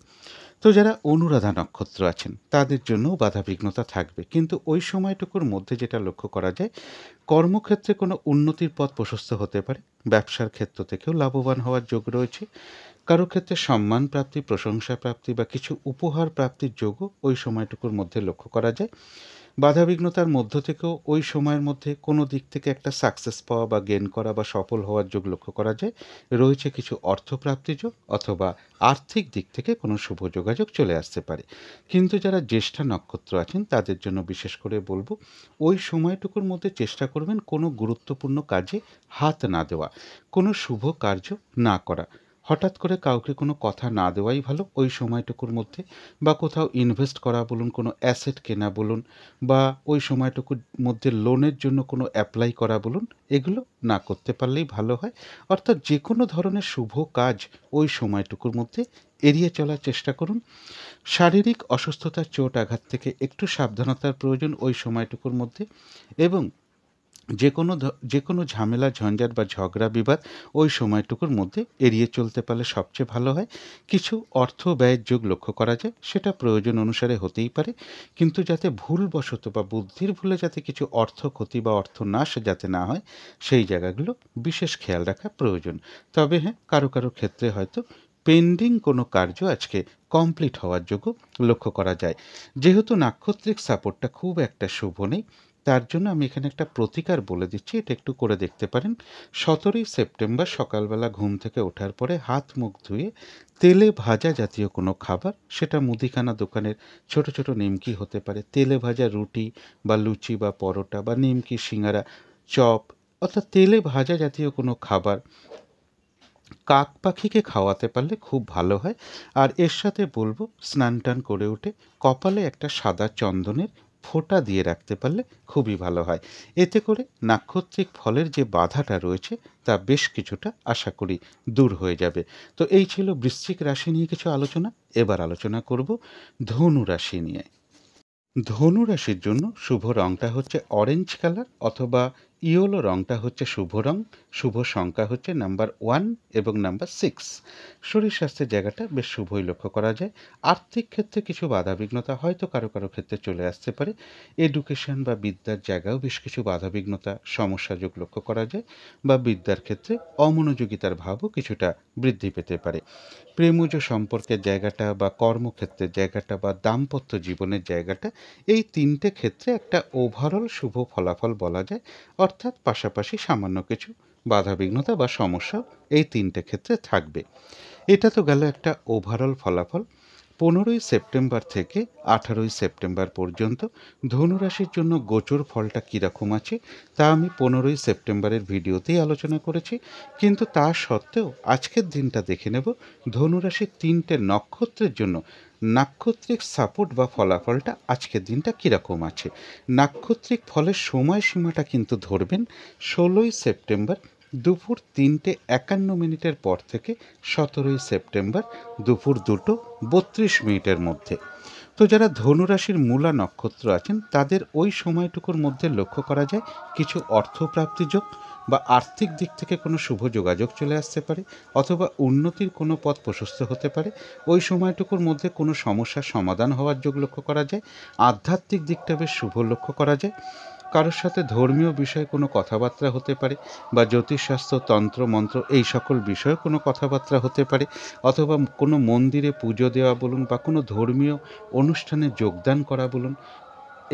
তো যারা অনুরাধা নক্ষত্র আছেন তাদের জন্যও বাধাবিঘ্নতা থাকবে, কিন্তু ওই সময়টুকুর মধ্যে যেটা লক্ষ্য করা যায়, কর্মক্ষেত্রে কোনো উন্নতির পথ প্রশস্ত হতে পারে, ব্যবসার ক্ষেত্র থেকেও লাভবান হওয়ার যোগ রয়েছে, কারো ক্ষেত্রে সম্মান প্রাপ্তি, প্রশংসা প্রাপ্তি বা কিছু উপহার প্রাপ্তির যোগও ওই সময়টুকুর মধ্যে লক্ষ্য করা যায়। বাধাবিঘ্নতার মধ্য থেকেও ওই সময়ের মধ্যে কোনো দিক থেকে একটা সাকসেস পাওয়া বা গেন করা বা সফল হওয়ার যোগ লক্ষ্য করা যায়। রয়েছে কিছু অর্থপ্রাপ্তি যোগ, অথবা আর্থিক দিক থেকে কোনো শুভ যোগাযোগ চলে আসতে পারে। কিন্তু যারা জ্যেষ্ঠা নক্ষত্র আছেন তাদের জন্য বিশেষ করে বলবো, ওই সময়টুকুর মধ্যে চেষ্টা করবেন কোনো গুরুত্বপূর্ণ কাজে হাত না দেওয়া, কোনো শুভ কার্য না করা, হঠাৎ করে কাউকে কোনো কথা না দেওয়াই ভালো ওই সময়টুকুর মধ্যে, বা কোথাও ইনভেস্ট করা বলুন, কোনো অ্যাসেট কেনা বলুন, বা ওই সময়টুকুর মধ্যে লোনের জন্য কোনো অ্যাপ্লাই করা বলুন, এগুলো না করতে পারলেই ভালো হয়। অর্থাৎ যে কোনো ধরনের শুভ কাজ ওই সময়টুকুর মধ্যে এড়িয়ে চলার চেষ্টা করুন। শারীরিক অসুস্থতার চোট আঘাত থেকে একটু সাবধানতার প্রয়োজন ওই সময়টুকুর মধ্যে, এবং যে কোনো ঝামেলা ঝঞ্ঝাট বা ঝগড়া বিবাদ ওই সময়টুকুর মধ্যে এড়িয়ে চলতে পারলে সবচেয়ে ভালো হয়। কিছু অর্থ ব্যয়ের যোগ লক্ষ্য করা যায়, সেটা প্রয়োজন অনুসারে হতেই পারে, কিন্তু যাতে ভুলবশত বা বুদ্ধির ভুলে যাতে কিছু অর্থ ক্ষতি বা অর্থ নাশ যাতে না হয়, সেই জায়গাগুলো বিশেষ খেয়াল রাখা প্রয়োজন। তবে হ্যাঁ, কারো কারো ক্ষেত্রে হয়তো পেন্ডিং কোনো কার্য আজকে কমপ্লিট হওয়ার যোগ্য লক্ষ্য করা যায়। যেহেতু নাক্ষত্রিক সাপোর্টটা খুব একটা শুভ নেই, তার জন্য আমি এখানে একটা প্রতিকার বলে দিচ্ছি, এটা একটু করে দেখতে পারেন। 17ই সেপ্টেম্বর সকালবেলা ঘুম থেকে ওঠার পরে হাত মুখ ধুয়ে তেলে ভাজা জাতীয় কোনো খাবার, সেটা মুদিখানা দোকানের ছোট ছোট নিমকি হতে পারে, তেলে ভাজা রুটি বা লুচি বা পরোটা বা নিমকি সিঙ্গারা চপ, অর্থাৎ তেলে ভাজা জাতীয় কোনো খাবার কাক পাখিকে খাওয়াতে পারলে খুব ভালো হয়। আর এর সাথে বলবো, স্নান টান করে উঠে কপালে একটা সাদা চন্দনের ফোঁটা দিয়ে রাখতে পারলে খুবই ভালো হয়। এতে করে নাক্ষত্রিক ফলের যে বাধাটা রয়েছে তা বেশ কিছুটা আশা করি দূর হয়ে যাবে। তো এই ছিল বৃশ্চিক রাশি নিয়ে কিছু আলোচনা। এবার আলোচনা করব ধনু রাশি নিয়ে। ধনু রাশির জন্য শুভ রংটা হচ্ছে অরেঞ্জ কালার অথবা ইয়েলো রংটা হচ্ছে শুভ রং। শুভ সংখ্যা হচ্ছে নাম্বার 1 এবং নাম্বার 6। শরীর স্বাস্থ্যের জায়গাটা বেশ শুভই লক্ষ্য করা যায়। আর্থিক ক্ষেত্রে কিছু বাধাবিঘ্নতা হয়তো কারো কারো ক্ষেত্রে চলে আসতে পারে। এডুকেশন বা বিদ্যার জায়গাও বেশ কিছু বাধাবিঘ্নতা সমস্যা যোগ লক্ষ্য করা যায়, বা বিদ্যার ক্ষেত্রে অমনোযোগিতার ভাবও কিছুটা বৃদ্ধি পেতে পারে। প্রেমজ সম্পর্কের জায়গাটা বা কর্মক্ষেত্রের জায়গাটা বা দাম্পত্য জীবনের জায়গাটা, এই তিনটে ক্ষেত্রে একটা ওভারঅল শুভ ফলাফল বলা যায়। অর্থাৎ পাশাপাশি সামান্য কিছু বাধাবিঘ্নতা বা সমস্যাও এই তিনটে ক্ষেত্রে থাকবে। এটা তো গেল একটা ওভারঅল ফলাফল। 15ই সেপ্টেম্বর থেকে 18ই সেপ্টেম্বর পর্যন্ত ধনুরাশির জন্য গোচর ফলটা কীরকম আছে তা আমি 15ই সেপ্টেম্বরের ভিডিওতেই আলোচনা করেছি। কিন্তু তা সত্ত্বেও আজকের দিনটা দেখে নেব ধনুরাশির 3টে নক্ষত্রের জন্য নাক্ষত্রিক সাপোর্ট বা ফলাফলটা আজকের দিনটা কীরকম আছে। নাক্ষত্রিক ফলের সময়সীমাটা কিন্তু ধরবেন 16ই সেপ্টেম্বর দুপুর 3:51 পর থেকে 17ই সেপ্টেম্বর দুপুর 2:32 মধ্যে। তো যারা ধনুরাশির মূলা নক্ষত্র আছেন তাদের ওই সময়টুকুর মধ্যে লক্ষ্য করা যায় কিছু অর্থপ্রাপ্তি যোগ বা আর্থিক দিক থেকে কোনো শুভ যোগাযোগ চলে আসতে পারে, অথবা উন্নতির কোনো পথ প্রশস্ত হতে পারে। ওই সময়টুকুর মধ্যে কোনো সমস্যার সমাধান হওয়ার যোগ লক্ষ্য করা যায়। আধ্যাত্মিক দিকটা বেশ শুভ লক্ষ্য করা যায়। কারোর সাথে ধর্মীয় বিষয়ে কোনো কথাবার্তা হতে পারে, বা জ্যোতিষশাস্ত্র তন্ত্র মন্ত্র এই সকল বিষয়ে কোনো কথাবার্তা হতে পারে, অথবা কোনো মন্দিরে পুজো দেওয়া বলুন বা কোনো ধর্মীয় অনুষ্ঠানে যোগদান করা বলুন,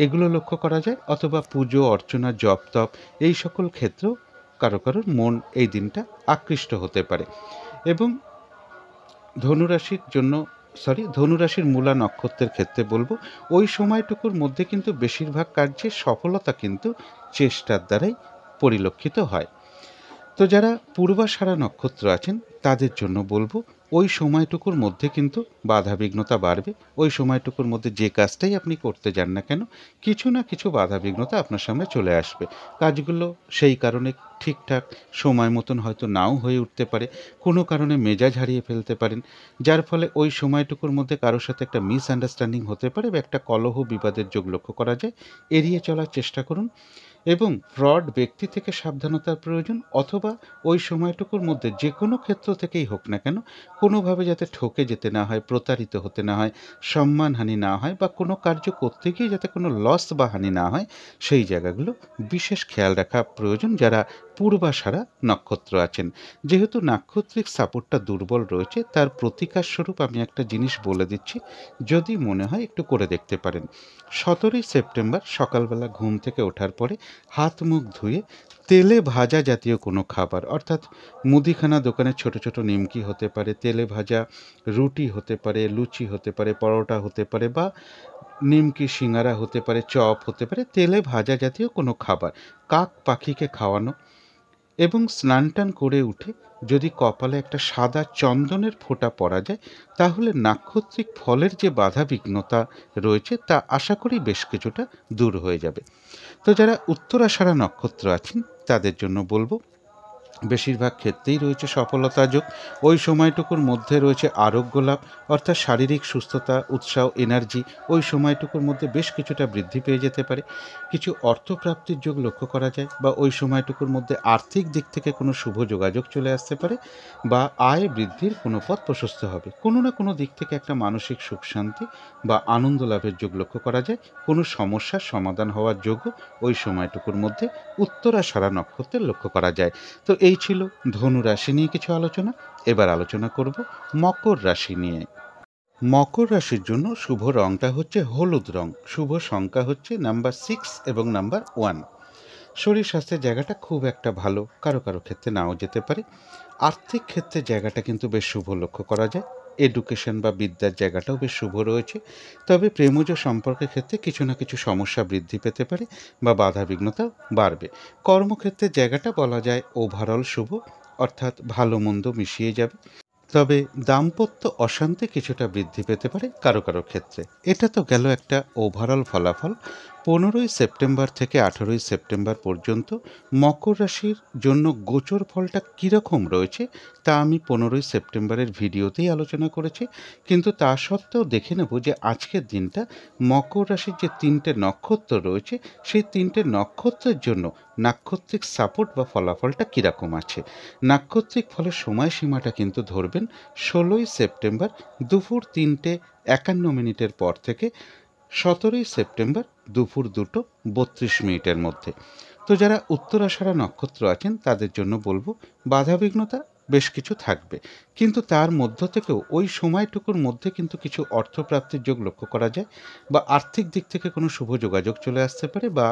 এগুলো লক্ষ্য করা যায়। অথবা পুজো অর্চনা জপ তপ এই সকল ক্ষেত্রেও কারো কারোর মন এই দিনটা আকৃষ্ট হতে পারে। এবং ধনুরাশির মূলা নক্ষত্রের ক্ষেত্রে বলবো, ওই সময়টুকুর মধ্যে কিন্তু বেশিরভাগ কার্যে সফলতা কিন্তু চেষ্টার দ্বারাই পরিলক্ষিত হয়। তো যারা পূর্বাষাঢ়া নক্ষত্র আছেন তাদের জন্য বলবো, ওই সময়টুকুর মধ্যে কিন্তু বাধাবিঘ্নতা বাড়বে। ওই সময়টুকুর মধ্যে যে কাজটাই আপনি করতে যান না কেন, কিছু না কিছু বাধাবিঘ্নতা আপনার সামনে চলে আসবে। কাজগুলো সেই কারণে ঠিকঠাক সময় মতন হয়তো নাও হয়ে উঠতে পারে, কোনো কারণে মেজাজ হারিয়ে ফেলতে পারেন, যার ফলে ওই সময়টুকুর মধ্যে কারোর সাথে একটা মিসআন্ডারস্ট্যান্ডিং হতে পারে বা একটা কলহ বিবাদের যোগ লক্ষ্য করা যায়। এড়িয়ে চলার চেষ্টা করুন। এবং ফ্রড ব্যক্তি থেকে সাবধানতার প্রয়োজন, অথবা ওই সময়টুকুর মধ্যে যে কোনো ক্ষেত্র থেকেই হোক না কেন, কোনোভাবে যাতে ঠকে যেতে না হয়, প্রতারিত হতে না হয়, সম্মানহানি না হয়, বা কোনো কার্য করতে গিয়ে যাতে কোনো লস বা হানি না হয়, সেই জায়গাগুলো বিশেষ খেয়াল রাখা প্রয়োজন যারা পূর্বাষাঢ়া নক্ষত্র আছেন। যেহেতু নাক্ষত্রিক সাপোর্টটা দুর্বল রয়েছে, তার প্রতিকার স্বরূপ আমি একটা জিনিস বলে দিচ্ছি, যদি মনে হয় একটু করে দেখতে পারেন। 17ই সেপ্টেম্বর সকালবেলা ঘুম থেকে ওঠার পরে হাত মুখ ধুয়ে তেলে ভাজা জাতীয় কোনো খাবার, অর্থাৎ মুদিখানা দোকানে ছোট ছোট নিমকি হতে পারে, তেলে ভাজা রুটি হতে পারে, লুচি হতে পারে, পরোটা হতে পারে, বা নিমকি সিঙ্গারা হতে পারে, চপ হতে পারে, তেলে ভাজা জাতীয় কোনো খাবার কাক পাখিকে খাওয়ানো। এবং স্নান টান করে উঠে যদি কপালে একটা সাদা চন্দনের ফোঁটা পরা যায়, তাহলে নাক্ষত্রিক ফলের যে বাধাবিঘ্নতা রয়েছে তা আশা করি বেশ কিছুটা দূর হয়ে যাবে। তো যারা উত্তরাষাঢ়া নক্ষত্র আছেন তাদের জন্য বলবো, বেশিরভাগ ক্ষেত্রেই রয়েছে সফলতা যোগ। ওই সময়টুকুর মধ্যে রয়েছে আরোগ্য লাভ, অর্থাৎ শারীরিক সুস্থতা, উৎসাহ, এনার্জি ওই সময়টুকুর মধ্যে বেশ কিছুটা বৃদ্ধি পেয়ে যেতে পারে। কিছু অর্থপ্রাপ্তির যোগ লক্ষ্য করা যায়, বা ওই সময়টুকুর মধ্যে আর্থিক দিক থেকে কোনো শুভ যোগাযোগ চলে আসতে পারে, বা আয় বৃদ্ধির কোনো পথ প্রশস্ত হবে। কোনো না কোনো দিক থেকে একটা মানসিক সুখ শান্তি বা আনন্দ লাভের যোগ লক্ষ্য করা যায়। কোনো সমস্যার সমাধান হওয়ার যোগও ওই সময়টুকুর মধ্যে উত্তরাষাঢ়া নক্ষত্রের লক্ষ্য করা যায়। তো এই ছিল ধনু রাশি নিয়ে কিছু আলোচনা। এবার আলোচনা করব মকর রাশি নিয়ে। মকর রাশির জন্য শুভ রংটা হচ্ছে হলুদ রং, শুভ সংখ্যা হচ্ছে নাম্বার 6 এবং নাম্বার 1। শরীর স্বাস্থ্যের জায়গাটা খুব একটা ভালো, কারো কারো ক্ষেত্রে নাও যেতে পারে। আর্থিক ক্ষেত্রে জায়গাটা কিন্তু বেশ শুভ লক্ষ্য করা যায়। এডুকেশন বা বিদ্যার জায়গাটাও বেশ শুভ রয়েছে। তবে প্রেমজ সম্পর্কের ক্ষেত্রে কিছু না কিছু সমস্যা বৃদ্ধি পেতে পারে বা বাধা বিঘ্নতাও বাড়বে। কর্মক্ষেত্রের জায়গাটা বলা যায় ওভারঅল শুভ, অর্থাৎ ভালো মন্দ মিশিয়ে যাবে। তবে দাম্পত্য অশান্তি কিছুটা বৃদ্ধি পেতে পারে কারো কারো ক্ষেত্রে। এটা তো গেল একটা ওভারঅল ফলাফল। 15 সেপ্টেম্বর থেকে 18 সেপ্টেম্বর পর্যন্ত মকর রাশির জন্য গোচর ফলটা কীরকম রয়েছে তা আমি 15 সেপ্টেম্বরের ভিডিওতেই আলোচনা করেছি। কিন্তু তা সত্ত্বেও দেখে নেব যে আজকের দিনটা মকর রাশির যে 3টে নক্ষত্র রয়েছে সেই 3টে নক্ষত্রের জন্য নাক্ষত্রিক সাপোর্ট বা ফলাফলটা কীরকম আছে। নাক্ষত্রিক ফলের সময়সীমাটা কিন্তু ধরবেন 16 সেপ্টেম্বর দুপুর 3:51 পর থেকে 17 সেপ্টেম্বর দুপুর 2:32 মধ্যে। তো যারা উত্তরাষাঢ়া নক্ষত্র আছেন তাদের জন্য বলবো বাধাবিঘ্নতা বেশ কিছু থাকবে, কিন্তু তার মধ্য থেকেও ওই সময়টুকুর মধ্যে কিন্তু কিছু অর্থপ্রাপ্তির যোগ লক্ষ্য করা যায়, বা আর্থিক দিক থেকে কোনো শুভ যোগাযোগ চলে আসতে পারে, বা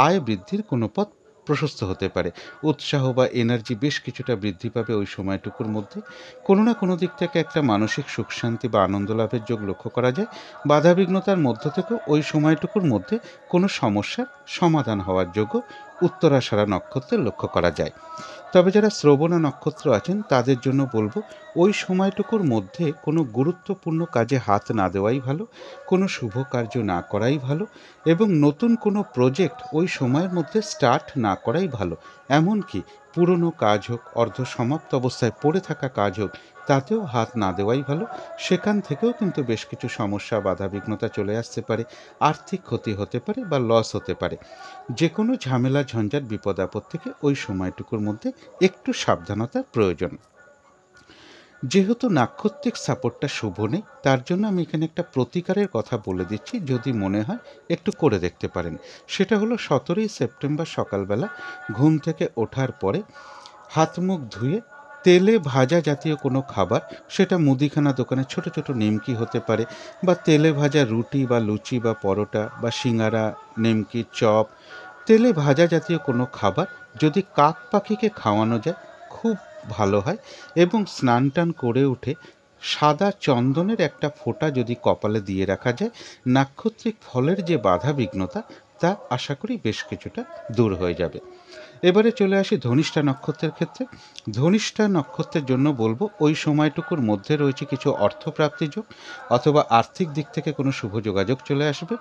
আয় বৃদ্ধির কোনো পথ প্রশস্ত হতে পারে। উৎসাহ বা এনার্জি বেশ কিছুটা বৃদ্ধি পাবে ওই সময়টুকুর মধ্যে। কোনো না কোনো দিক থেকে একটা মানসিক সুখ শান্তি বা আনন্দ লাভের যোগ লক্ষ্য করা যায়। বাধাবিঘ্নতার মধ্য থেকেও ওই সময়টুকুর মধ্যে কোনো সমস্যার সমাধান হওয়ার যোগও উত্তরাষাঢ়া নক্ষত্রের লক্ষ্য করা যায়। তবে যারা শ্রবণা নক্ষত্র আছেন তাদের জন্য বলবো ওই সময়টুকুর মধ্যে কোনো গুরুত্বপূর্ণ কাজে হাত না দেওয়াই ভালো, কোনো শুভ কার্য না করাই ভালো, এবং নতুন কোনো প্রজেক্ট ওই সময়ের মধ্যে স্টার্ট না করাই ভালো। এমনকি পুরনো কাজ হোক, অর্ধসমাপ্ত অবস্থায় পড়ে থাকা কাজ হোক, তাতেও হাত না দেওয়াই ভালো। সেখান থেকেও কিন্তু বেশ কিছু সমস্যা বাধাবিঘ্নতা চলে আসতে পারে, আর্থিক ক্ষতি হতে পারে বা লস হতে পারে। যে কোনো ঝামেলা ঝঞ্ঝাট বিপদ আপদ থেকে ওই সময়টুকুর মধ্যে একটু সাবধানতার প্রয়োজন। যেহেতু নাক্ষত্রিক সাপোর্টটা শুভ নেই, তার জন্য আমি এখানে একটা প্রতিকারের কথা বলে দিচ্ছি, যদি মনে হয় একটু করে দেখতে পারেন। সেটা হলো 17 সেপ্টেম্বর সকালবেলা ঘুম থেকে ওঠার পরে হাত মুখ ধুয়ে তেলে ভাজা জাতীয় কোনো খাবার, সেটা মুদিখানা দোকানে ছোট ছোট নিমকি হতে পারে, বা তেলে ভাজা রুটি বা লুচি বা পরোটা বা সিঙ্গারা, নিমকি, চপ, তেলে ভাজা জাতীয় কোনো খাবার যদি কাক পাখিকে খাওয়ানো যায় খুব ভালো হয়। এবং স্নান টান করে উঠে সাদা চন্দনের একটা ফোঁটা যদি কপালে দিয়ে রাখা যায়, নাক্ষত্রিক ফলের যে বাধা বিঘ্নতা তা আশা করি বেশ কিছুটা দূর হয়ে যাবে। এবারে চলে আসি ধনিষ্ঠা নক্ষত্রের ক্ষেত্রে। ধনিষ্ঠা নক্ষত্রের জন্য বলবো ওই সময়টুকুর মধ্যে রয়েছে কিছু অর্থপ্রাপ্তি যোগ, অথবা আর্থিক দিক থেকে কোনো শুভ যোগাযোগ চলে আসবে,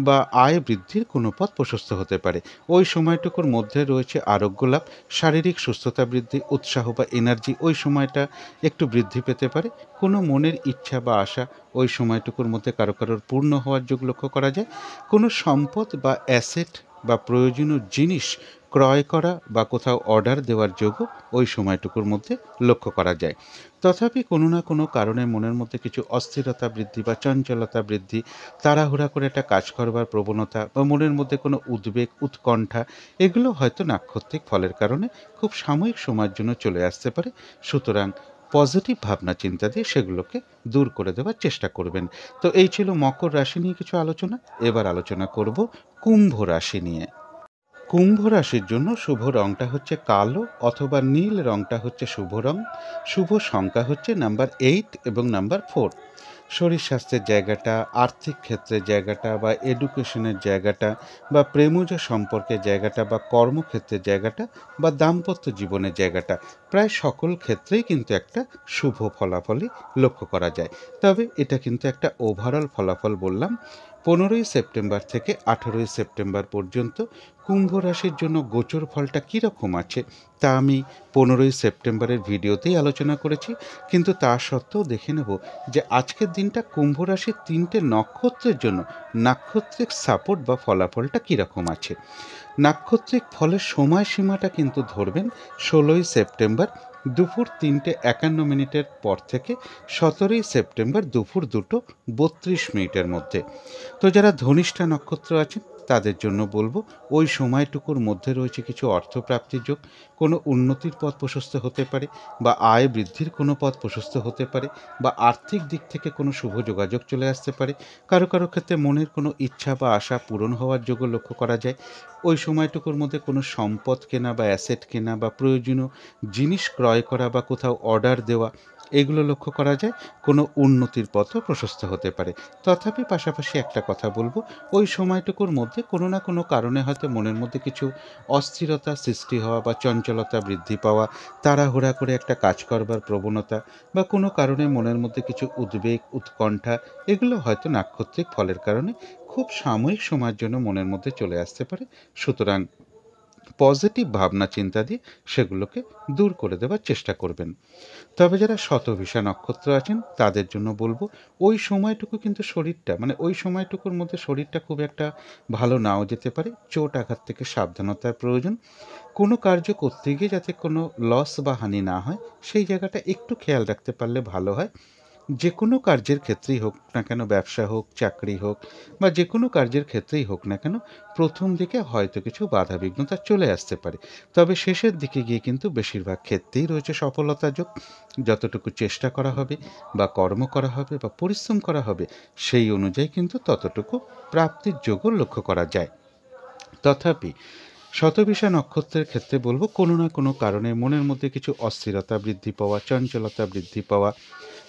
বা আয় বৃদ্ধির কোনো পথ প্রশস্ত হতে পারে। ওই সময়টুকুর মধ্যে রয়েছে আরোগ্য লাভ, শারীরিক সুস্থতা বৃদ্ধি, উৎসাহ বা এনার্জি ওই সময়টা একটু বৃদ্ধি পেতে পারে। কোনো মনের ইচ্ছা বা আশা ওই সময়টুকুর মধ্যে কারো কারোর পূর্ণ হওয়ার যোগ লক্ষ্য করা যায়। কোনো সম্পদ বা অ্যাসেট বা প্রয়োজনীয় জিনিস ক্রয় করা বা কোথাও অর্ডার দেওয়ার যোগও ওই সময়টুকুর মধ্যে লক্ষ্য করা যায়। তথাপি কোনো না কোনো কারণে মনের মধ্যে কিছু অস্থিরতা বৃদ্ধি বা চঞ্চলতা বৃদ্ধি, তাড়াহুড়া করে একটা কাজ করবার প্রবণতা, বা মনের মধ্যে কোনো উদ্বেগ, উৎকণ্ঠা, এগুলো হয়তো নাক্ষত্রিক ফলের কারণে খুব সাময়িক সময়ের জন্য চলে আসতে পারে। সুতরাং পজিটিভ ভাবনা চিন্তা দিয়ে সেগুলোকে দূর করে দেওয়ার চেষ্টা করবেন। তো এই ছিল মকর রাশি নিয়ে কিছু আলোচনা। এবার আলোচনা করব কুম্ভ রাশি নিয়ে। কুম্ভ রাশির জন্য শুভ রংটা হচ্ছে কালো অথবা নীল রংটা হচ্ছে শুভ রং। শুভ সংখ্যা হচ্ছে নাম্বার 8 এবং নাম্বার 4। শরীর স্বাস্থ্যের জায়গাটা, আর্থিক ক্ষেত্রের জায়গাটা, বা এডুকেশনের জায়গাটা, বা প্রেমজ সম্পর্কের জায়গাটা, বা কর্মক্ষেত্রের জায়গাটা, বা দাম্পত্য জীবনের জায়গাটা, প্রায় সকল ক্ষেত্রেই কিন্তু একটা শুভ ফলাফলই লক্ষ্য করা যায়। তবে এটা কিন্তু একটা ওভারঅল ফলাফল বললাম। 15ই সেপ্টেম্বর থেকে 18ই সেপ্টেম্বর পর্যন্ত কুম্ভ রাশির জন্য গোচর ফলটা কীরকম আছে তা আমি 15ই সেপ্টেম্বরের ভিডিওতেই আলোচনা করেছি, কিন্তু তা সত্ত্বেও দেখে নেব যে আজকের দিনটা কুম্ভ রাশির 3টে নক্ষত্রের জন্য নাক্ষত্রিক সাপোর্ট বা ফলাফলটা কীরকম আছে। নাক্ষত্রিক ফলের সময়সীমাটা কিন্তু ধরবেন 16ই সেপ্টেম্বর দুপুর 3:51 পর থেকে 17ই সেপ্টেম্বর দুপুর 2:32 মধ্যে। তো যারা ধনিষ্ঠা নক্ষত্র আছেন তাদের জন্য বলবো ওই সময়টুকুর মধ্যে রয়েছে কিছু অর্থপ্রাপ্তির যোগ, কোনো উন্নতির পথ প্রশস্ত হতে পারে বা আয় বৃদ্ধির কোনো পথ প্রশস্ত হতে পারে বা আর্থিক দিক থেকে কোনো শুভ যোগাযোগ চলে আসতে পারে। কারো কারো ক্ষেত্রে মনের কোনো ইচ্ছা বা আশা পূরণ হওয়ার যোগ্য লক্ষ্য করা যায়। ওই সময়টুকুর মধ্যে কোনো সম্পদ কেনা বা অ্যাসেট কেনা বা প্রয়োজনীয় জিনিস ক্রয় করা বা কোথাও অর্ডার দেওয়া, এগুলো লক্ষ্য করা যায়। কোনো উন্নতির পথও প্রশস্ত হতে পারে। তথাপি পাশাপাশি একটা কথা বলবো, ওই সময়টুকুর মধ্যে কোনো না কোনো কারণে হয়তো মনের মধ্যে কিছু অস্থিরতা সৃষ্টি হওয়া বা চঞ্চলতা বৃদ্ধি পাওয়া, তাড়াহুড়া করে একটা কাজ করবার প্রবণতা বা কোনো কারণে মনের মধ্যে কিছু উদ্বেগ উৎকণ্ঠা, এগুলো হয়তো নাক্ষত্রিক ফলের কারণে খুব সাময়িক সময়ের জন্য মনের মধ্যে চলে আসতে পারে। সুতরাং পজিটিভ ভাবনা চিন্তা দিয়ে সেগুলোকে দূর করে দেওয়ার চেষ্টা করবেন। তবে যারা শতভিষা নক্ষত্র আছেন তাদের জন্য বলবো ওই সময়টুকু কিন্তু শরীরটা ওই সময়টুকুর মধ্যে শরীরটা খুব একটা ভালো নাও যেতে পারে। চোট আঘাত থেকে সাবধানতার প্রয়োজন। কোনো কার্য করতে গিয়ে যাতে কোনো লস বা হানি না হয় সেই জায়গাটা একটু খেয়াল রাখতে পারলে ভালো হয়। যে কোনো কার্যের ক্ষেত্রেই হোক না কেন, ব্যবসা হোক চাকরি হোক বা যে কোনো কার্যের ক্ষেত্রেই হোক না কেন, প্রথম দিকে হয়তো কিছু বাধা বিঘ্নতা চলে আসতে পারে, তবে শেষের দিকে গিয়ে কিন্তু বেশিরভাগ ক্ষেত্রেই রয়েছে সফলতা যোগ। যতটুকু চেষ্টা করা হবে বা কর্ম করা হবে বা পরিশ্রম করা হবে সেই অনুযায়ী কিন্তু ততটুকু প্রাপ্তির যোগও লক্ষ্য করা যায়। তথাপি শতভিষা নক্ষত্রের ক্ষেত্রে বলবো কোনো না কোনো কারণে মনের মধ্যে কিছু অস্থিরতা বৃদ্ধি পাওয়া, চঞ্চলতা বৃদ্ধি পাওয়া,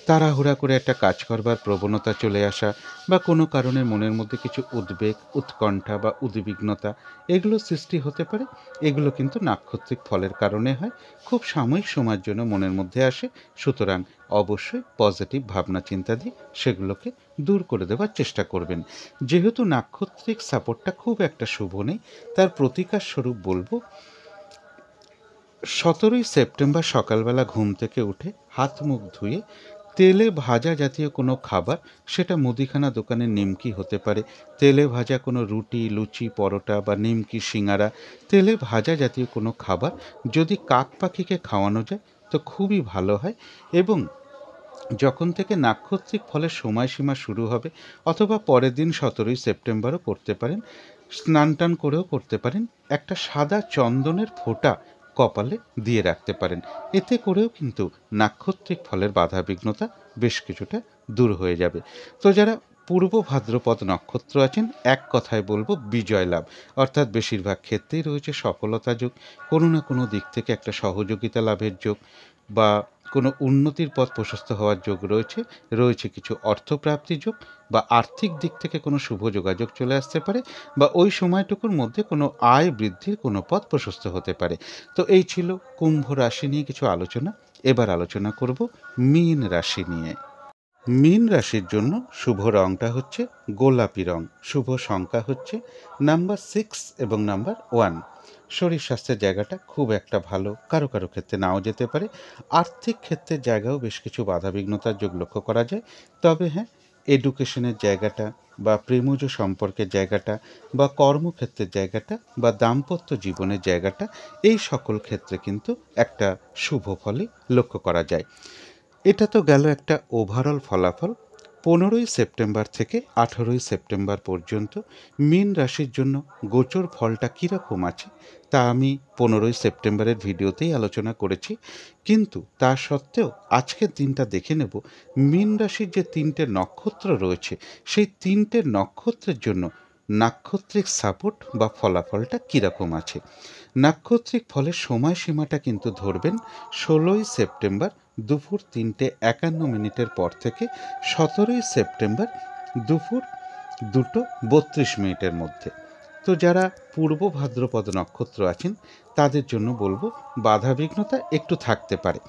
তাড়াহুড়া করে একটা কাজ করবার প্রবণতা চলে আসা বা কোনো কারণে মনের মধ্যে কিছু উদ্বেগ উৎকণ্ঠা বা উদ্বিগ্নতা, এগুলো সৃষ্টি হতে পারে। এগুলো কিন্তু নাক্ষত্রিক ফলের কারণে হয়, খুব সাময়িক সময়ের জন্য মনের মধ্যে আসে। সুতরাং অবশ্যই পজিটিভ ভাবনা চিন্তা দিয়ে সেগুলোকে দূর করে দেওয়ার চেষ্টা করবেন। যেহেতু নাক্ষত্রিক সাপোর্টটা খুব একটা শুভ নেই, তার প্রতিকার স্বরূপ বলবো 17ই সেপ্টেম্বর সকালবেলা ঘুম থেকে উঠে হাত মুখ ধুয়ে তেলে ভাজা জাতীয় কোনো খাবার, সেটা মুদিখানা দোকানের নিমকি হতে পারে, তেলে ভাজা কোনো রুটি লুচি পরোটা বা নিমকি সিঙাড়া, তেলে ভাজা জাতীয় কোনো খাবার যদি কাক পাখিকে খাওয়ানো যায় তো খুবই ভালো হয়। এবং যখন থেকে নাক্ষত্রিক ফলের সময়সীমা শুরু হবে অথবা পরের দিন 17ই সেপ্টেম্বরও করতে পারেন, স্নান টান করেও করতে পারেন, একটা সাদা চন্দনের ফোঁটা কপালে দিয়ে রাখতে পারেন। এতে করেও কিন্তু নাক্ষত্রিক ফলের বাধা বিঘ্নতা বেশ কিছুটা দূর হয়ে যাবে। তো যারা পূর্ব ভাদ্রপদ নক্ষত্র আছেন, এক কথায় বলবো বিজয় লাভ, অর্থাৎ বেশিরভাগ ক্ষেত্রেই রয়েছে সফলতা যোগ, কোনো না কোনো দিক থেকে একটা সহযোগিতা লাভের যোগ বা কোনো উন্নতির পথ প্রশস্ত হওয়ার যোগ রয়েছে, রয়েছে কিছু অর্থপ্রাপ্তি যোগ বা আর্থিক দিক থেকে কোনো শুভ যোগাযোগ চলে আসতে পারে বা ওই সময়টুকুর মধ্যে কোনো আয় বৃদ্ধির কোনো পথ প্রশস্ত হতে পারে। তো এই ছিল কুম্ভ রাশি নিয়ে কিছু আলোচনা। এবার আলোচনা করব মীন রাশি নিয়ে। মীন রাশির জন্য শুভ রংটা হচ্ছে গোলাপি রং, শুভ সংখ্যা হচ্ছে নাম্বার 6 এবং নাম্বার 1। শরীর স্বাস্থ্যের জায়গাটা খুব একটা ভালো, কারো কারো ক্ষেত্রে নাও যেতে পারে। আর্থিক ক্ষেত্রের জায়গাও বেশ কিছু বাধাবিঘ্নতার যোগ লক্ষ্য করা যায়। তবে হ্যাঁ, এডুকেশনের জায়গাটা বা প্রেমজ সম্পর্কের জায়গাটা বা কর্মক্ষেত্রের জায়গাটা বা দাম্পত্য জীবনের জায়গাটা, এই সকল ক্ষেত্রে কিন্তু একটা শুভ ফলই লক্ষ্য করা যায়। এটা তো গেল একটা ওভারঅল ফলাফল। 15ই সেপ্টেম্বর থেকে 18ই সেপ্টেম্বর পর্যন্ত মীন রাশির জন্য গোচর ফলটা কীরকম আছে তা আমি 15ই সেপ্টেম্বরের ভিডিওতেই আলোচনা করেছি। কিন্তু তা সত্ত্বেও আজকের দিনটা দেখে নেব মীন রাশির যে 3টে নক্ষত্র রয়েছে সেই 3টে নক্ষত্রের জন্য নাক্ষত্রিক সাপোর্ট বা ফলাফলটা কীরকম আছে। নাক্ষত্রিক ফলের সময়সীমাটা কিন্তু ধরবেন 16ই সেপ্টেম্বর দুপুর 3:51 পর থেকে 17ই সেপ্টেম্বর দুপুর 2:32 মধ্যে। তো যারা পূর্ব ভাদ্রপদ নক্ষত্র আছেন তাদের জন্য বলবো বাধাবিঘ্নতা একটু থাকতে পারে,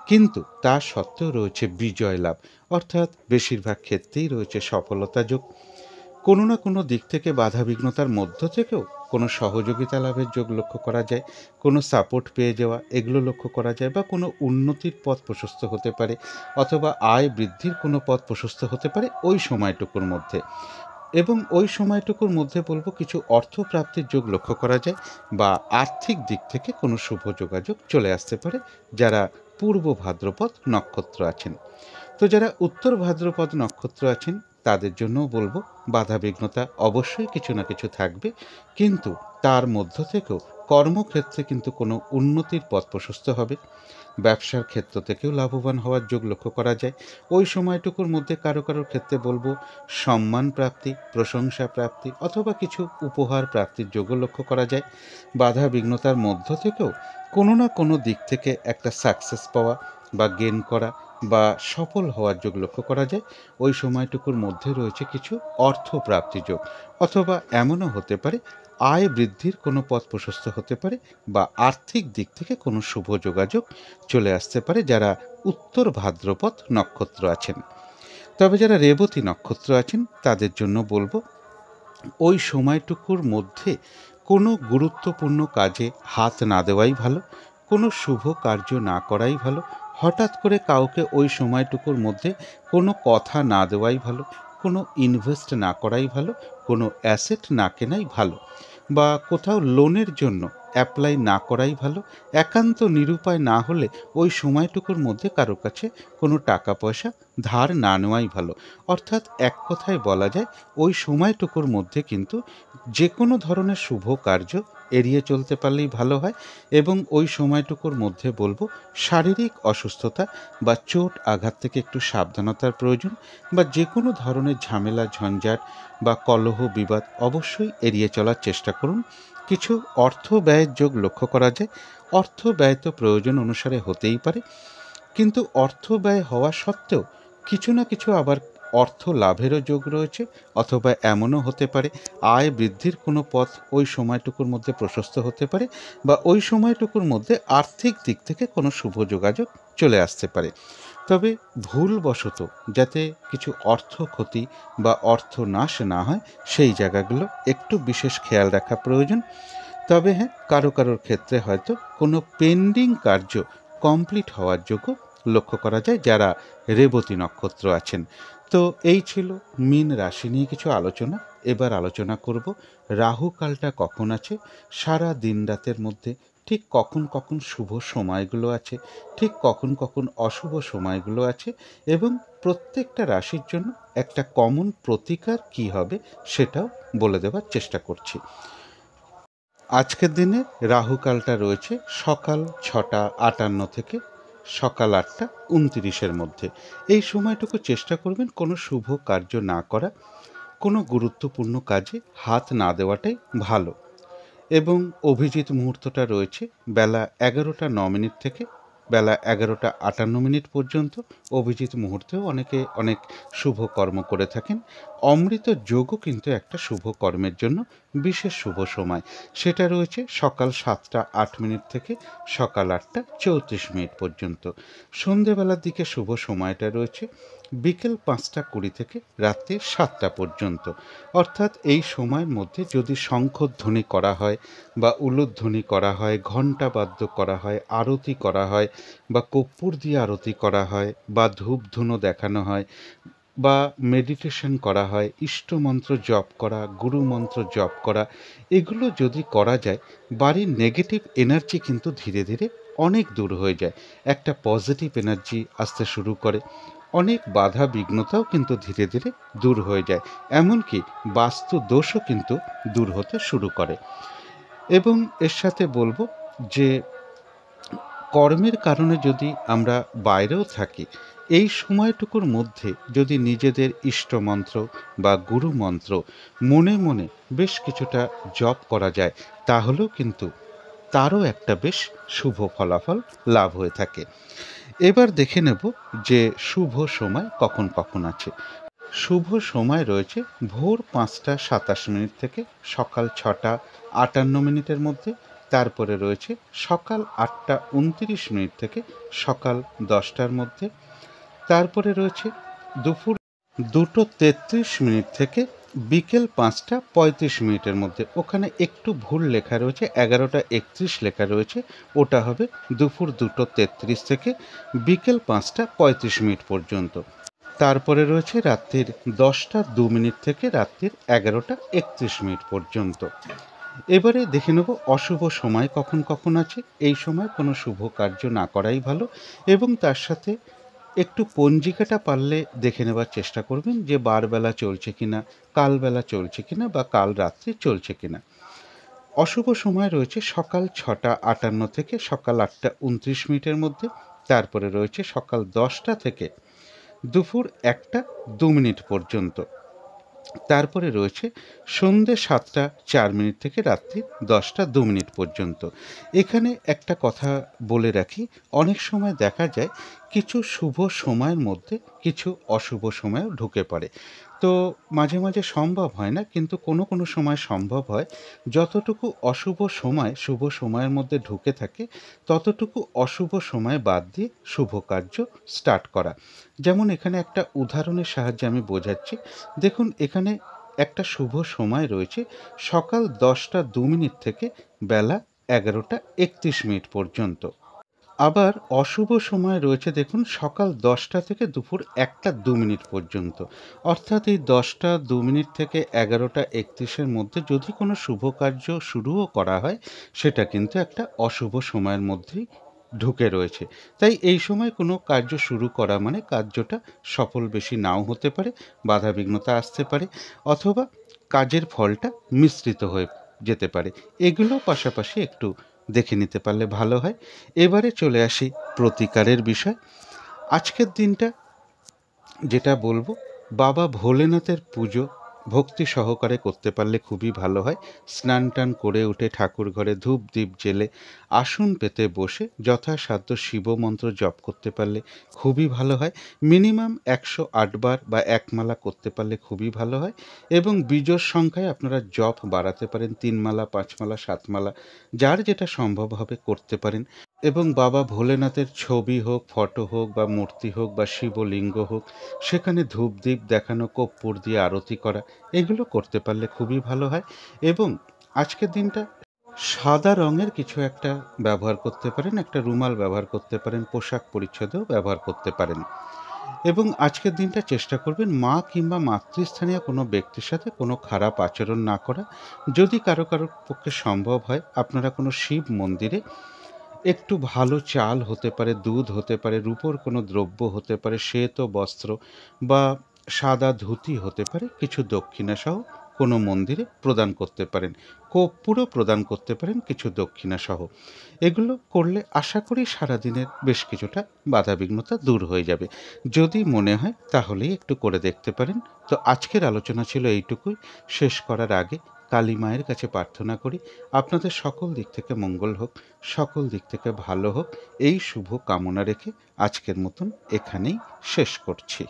কিন্তু তা সত্ত্বেও রয়েছে বিজয় লাভ, অর্থাৎ বেশিরভাগ ক্ষেত্রেই রয়েছে সফলতা যোগ। কোনো না কোনো দিক থেকে বাধাবিঘ্নতার মধ্য থেকেও কোনো সহযোগিতা লাভের যোগ লক্ষ্য করা যায়, কোনো সাপোর্ট পেয়ে যাওয়া এগুলো লক্ষ্য করা যায়, বা কোনো উন্নতির পথ প্রশস্ত হতে পারে, অথবা আয় বৃদ্ধির কোনো পথ প্রশস্ত হতে পারে ওই সময়টুকুর মধ্যে। এবং ওই সময়টুকুর মধ্যে বলবো কিছু অর্থপ্রাপ্তির যোগ লক্ষ্য করা যায়, বা আর্থিক দিক থেকে কোনো শুভ যোগাযোগ চলে আসতে পারে যারা পূর্ব ভাদ্রপদ নক্ষত্র আছেন। তো যারা উত্তর ভাদ্রপদ নক্ষত্র আছেন তাদের জন্যও বলবো বাধাবিঘ্নতা অবশ্যই কিছু না কিছু থাকবে, কিন্তু তার মধ্য থেকেও কর্মক্ষেত্রে কিন্তু কোনো উন্নতির পথ প্রশস্ত হবে। ব্যবসার ক্ষেত্র থেকেও লাভবান হওয়ার যোগ লক্ষ্য করা যায়। ওই সময়টুকুর মধ্যে কারো কারোর ক্ষেত্রে বলবো সম্মান প্রাপ্তি, প্রশংসা প্রাপ্তি, অথবা কিছু উপহার প্রাপ্তির যোগও লক্ষ্য করা যায়। বাধা বিঘ্নতার মধ্য থেকেও কোনো না কোনো দিক থেকে একটা সাকসেস পাওয়া বা গেন করা বা সফল হওয়ার যোগ লক্ষ্য করা যায়। ওই সময়টুকুর মধ্যে রয়েছে কিছু অর্থ প্রাপ্তি যোগ, অথবা এমনও হতে পারে আয় বৃদ্ধির কোনো পথ প্রশস্ত হতে পারে, বা আর্থিক দিক থেকে কোনো শুভ যোগাযোগ চলে আসতে পারে যারা উত্তর ভাদ্রপদ নক্ষত্র আছেন। তবে যারা রেবতী নক্ষত্র আছেন তাদের জন্য বলবো ওই সময়টুকুর মধ্যে কোনো গুরুত্বপূর্ণ কাজে হাত না দেওয়াই ভালো, কোনো শুভ কার্য না করাই ভালো, হঠাৎ করে কাউকে ওই সময়টুকুর মধ্যে কোনো কথা না দেওয়াই ভালো, কোনো ইনভেস্ট না করাই ভালো, কোনো অ্যাসেট না কেনাই ভালো, বা কোথাও লোনের জন্য অ্যাপ্লাই না করাই ভালো। একান্ত নিরুপায় না হলে ওই সময়টুকুর মধ্যে কারো কাছে কোনো টাকা পয়সা ধার না নেওয়াই ভালো। অর্থাৎ এক কথায় বলা যায় ওই সময়টুকুর মধ্যে কিন্তু যে কোনো ধরনের শুভ কার্য এড়িয়ে চলতে পারলেই ভালো হয়। এবং ওই সময়টুকুর মধ্যে বলবো শারীরিক অসুস্থতা বা চোট আঘাত থেকে একটু সাবধানতার প্রয়োজন, বা যে কোনো ধরনের ঝামেলা ঝঞ্ঝাট বা কলহ বিবাদ অবশ্যই এড়িয়ে চলার চেষ্টা করুন। কিছু অর্থ ব্যয়ের যোগ লক্ষ্য করা যায়। অর্থ ব্যয় তো প্রয়োজন অনুসারে হতেই পারে, কিন্তু অর্থ ব্যয় হওয়া সত্ত্বেও কিছু না কিছু আবার অর্থ লাভেরও যোগ রয়েছে, অথবা এমনও হতে পারে আয় বৃদ্ধির কোনো পথ ওই সময়টুকুর মধ্যে প্রশস্ত হতে পারে, বা ওই সময়টুকুর মধ্যে আর্থিক দিক থেকে কোনো শুভ যোগাযোগ চলে আসতে পারে। তবে ভুলবশত যাতে কিছু অর্থ ক্ষতি বা অর্থ নাশ না হয় সেই জায়গাগুলো একটু বিশেষ খেয়াল রাখা প্রয়োজন। তবে হ্যাঁ, কারো কারোর ক্ষেত্রে হয়তো কোনো পেন্ডিং কার্য কমপ্লিট হওয়ার যোগ্য লক্ষ্য করা যায় যারা রেবতী নক্ষত্র আছেন। তো এই ছিল মীন রাশি নিয়ে কিছু আলোচনা। এবার আলোচনা করব রাহু কালটা কখন আছে, সারা দিন রাতের মধ্যে ঠিক কখন কখন শুভ সময়গুলো আছে, ঠিক কখন কখন অশুভ সময়গুলো আছে, এবং প্রত্যেকটা রাশির জন্য একটা কমন প্রতিকার কি হবে সেটাও বলে দেওয়ার চেষ্টা করছি। আজকের দিনে রাহুকালটা রয়েছে সকাল 6টা 58 থেকে সকাল 8টা 29-এর মধ্যে। এই সময়টুকু চেষ্টা করবেন কোনো শুভ কার্য না করা, কোনো গুরুত্বপূর্ণ কাজে হাত না দেওয়াটাই ভালো। এবং অভিজিৎ মুহূর্তটা রয়েছে বেলা 11টা 9 মিনিট থেকে বেলা 11টা 58 মিনিট পর্যন্ত। অভিজিৎ মুহূর্তেও অনেকে অনেক শুভ কর্ম করে থাকেন। অমৃত যোগও কিন্তু একটা শুভ কর্মের জন্য বিশেষ শুভ সময়, সেটা রয়েছে সকাল 7টা 8 মিনিট থেকে সকাল 8টা 34 মিনিট পর্যন্ত। সন্ধেবেলার দিকে শুভ সময়টা রয়েছে বিকেল 5টা 20 থেকে রাত্রি 7টা পর্যন্ত। অর্থাৎ এই সময়ের মধ্যে যদি শঙ্খধ্বনি করা হয় বা উলুধ্বনি করা হয়, ঘণ্টা বাদ্য করা হয়, আরতি করা হয়, বা কর্পূর দিয়ে আরতি করা হয়, বা ধূপ ধুনো দেখানো হয়, বা মেডিটেশন করা হয়, ইষ্টমন্ত্র জপ করা, গুরু মন্ত্র জপ করা, এগুলো যদি করা যায় বাড়ির নেগেটিভ এনার্জি কিন্তু ধীরে ধীরে অনেক দূর হয়ে যায়, একটা পজিটিভ এনার্জি আসতে শুরু করে, অনেক বাধা বিঘ্নতাও কিন্তু ধীরে ধীরে দূর হয়ে যায়, এমনকি বাস্তু দোষও কিন্তু দূর হতে শুরু করে। এবং এর সাথে বলবো যে কর্মের কারণে যদি আমরা বাইরেও থাকি, এই সময়টুকুর মধ্যে যদি নিজেদের ইষ্টমন্ত্র বা গুরু মন্ত্র মনে মনে বেশ কিছুটা জপ করা যায়, তাহলেও কিন্তু তারও একটা বেশ শুভ ফলাফল লাভ হয়ে থাকে। এবার দেখে নেব যে শুভ সময় কখন কখন আছে। শুভ সময় রয়েছে ভোর 5টা 27 মিনিট থেকে সকাল 6টা 58 মিনিটের মধ্যে। তারপরে রয়েছে সকাল 8টা 29 মিনিট থেকে সকাল 10টার মধ্যে। তারপরে রয়েছে দুপুর 2টো 33 মিনিট থেকে বিকেল 5:35 মধ্যে। ওখানে একটু ভুল লেখা রয়েছে, 11:31 লেখা রয়েছে, ওটা হবে দুপুর 2:33 থেকে বিকেল 5:35 পর্যন্ত। তারপরে রয়েছে রাত্রির 10:02 থেকে রাত্রির 11:31 পর্যন্ত। এবারে দেখে নেব অশুভ সময় কখন কখন আছে। এই সময় কোনো শুভ কার্য না করাই ভালো, এবং তার সাথে একটু পঞ্জিকাটা পারলে দেখে নেবার চেষ্টা করবেন যে বারবেলা চলছে কিনা, কালবেলা চলছে কিনা, বা কাল রাত্রি চলছে কিনা। অশুভ সময় রয়েছে সকাল 6:58 থেকে সকাল 8:29 মধ্যে। তারপরে রয়েছে সকাল 10টা থেকে দুপুর 1:02 পর্যন্ত। তারপরে রয়েছে সন্ধ্যে 7:04 থেকে রাত্রি 10:02 পর্যন্ত। এখানে একটা কথা বলে রাখি, অনেক সময় দেখা যায় কিছু শুভ সময়ের মধ্যে কিছু অশুভ সময়ও ঢুকে পড়ে। তো মাঝে মাঝে সম্ভব হয় না, কিন্তু কোনো কোনো সময় সম্ভব হয়। যতটুকু অশুভ সময় শুভ সময়ের মধ্যে ঢুকে থাকে, ততটুকু অশুভ সময় বাদ দিয়ে শুভ কার্য স্টার্ট করা। যেমন এখানে একটা উদাহরণের সাহায্যে আমি বোঝাচ্ছি। দেখুন, এখানে একটা শুভ সময় রয়েছে সকাল 10:02 থেকে বেলা 11:31 পর্যন্ত। আবার অশুভ সময় রয়েছে দেখুন সকাল 10টা থেকে দুপুর 1:02 পর্যন্ত। অর্থাৎ এই 10:02 থেকে 11:31 মধ্যে যদি কোনো শুভ কার্য শুরুও করা হয়, সেটা কিন্তু একটা অশুভ সময়ের মধ্যেই ঢুকে রয়েছে। তাই এই সময় কোনো কার্য শুরু করা মানে কার্যটা সফল বেশি নাও হতে পারে, বাধাবিঘ্নতা আসতে পারে, অথবা কাজের ফলটা মিশ্রিত হয়ে যেতে পারে। এগুলো পাশাপাশি একটু দেখে নিতে পারলে ভালো হয়। এবারে চলে আসি প্রতিকারের বিষয়। আজকের দিনটা যেটা বলবো, বাবা ভোলেনাথের পুজো ভক্তি সহকারে করতে পারলে খুবই ভালো হয়। স্নান টান করে উঠে ঠাকুর ঘরে ধূপ দ্বীপ জেলে আসন পেতে বসে যথাসাধ্য শিব মন্ত্র জপ করতে পারলে খুবই ভালো হয়। মিনিমাম 108 বার বা একমালা করতে পারলে খুবই ভালো হয়, এবং বীজোর সংখ্যায় আপনারা জপ বাড়াতে পারেন, 3 মালা, 5 মালা, 7 মালা, যার যেটা সম্ভব হবে করতে পারেন। এবং বাবা ভোলেনাথের ছবি হোক, ফটো হোক, বা মূর্তি হোক, বা শিবলিঙ্গ হোক, সেখানে ধূপদীপ দেখানো, কর্পূর দিয়ে আরতি করা, এগুলো করতে পারলে খুবই ভালো হয়। এবং আজকের দিনটা সাদা রঙের কিছু একটা ব্যবহার করতে পারেন, একটা রুমাল ব্যবহার করতে পারেন, পোশাক পরিচ্ছদেও ব্যবহার করতে পারেন। এবং আজকের দিনটা চেষ্টা করবেন মা কিংবা মাতৃস্থানীয় কোনো ব্যক্তির সাথে কোনো খারাপ আচরণ না করা। যদি কারো পক্ষে সম্ভব হয়, আপনারা কোনো শিব মন্দিরে একটু ভালো চাল হতে পারে, দুধ হতে পারে, রূপোর কোনো দ্রব্য হতে পারে, শ্বেত বস্ত্র বা সাদা ধুতি হতে পারে, কিছু দক্ষিণাসহ কোনো মন্দিরে প্রদান করতে পারেন। কর্পূরও প্রদান করতে পারেন কিছু দক্ষিণাসহ। এগুলো করলে আশা করি সারাদিনের বেশ কিছুটা বাধাবিঘ্নতা দূর হয়ে যাবে। যদি মনে হয় তাহলেই একটু করে দেখতে পারেন। তো আজকের আলোচনা ছিল এইটুকুই। শেষ করার আগে কালী মায়ের কাছে প্রার্থনা করি আপনাদের সকল দিক থেকে মঙ্গল হোক, সকল দিক থেকে ভালো হোক, এই শুভ কামনা রেখে আজকের মতন এখানেই শেষ করছি।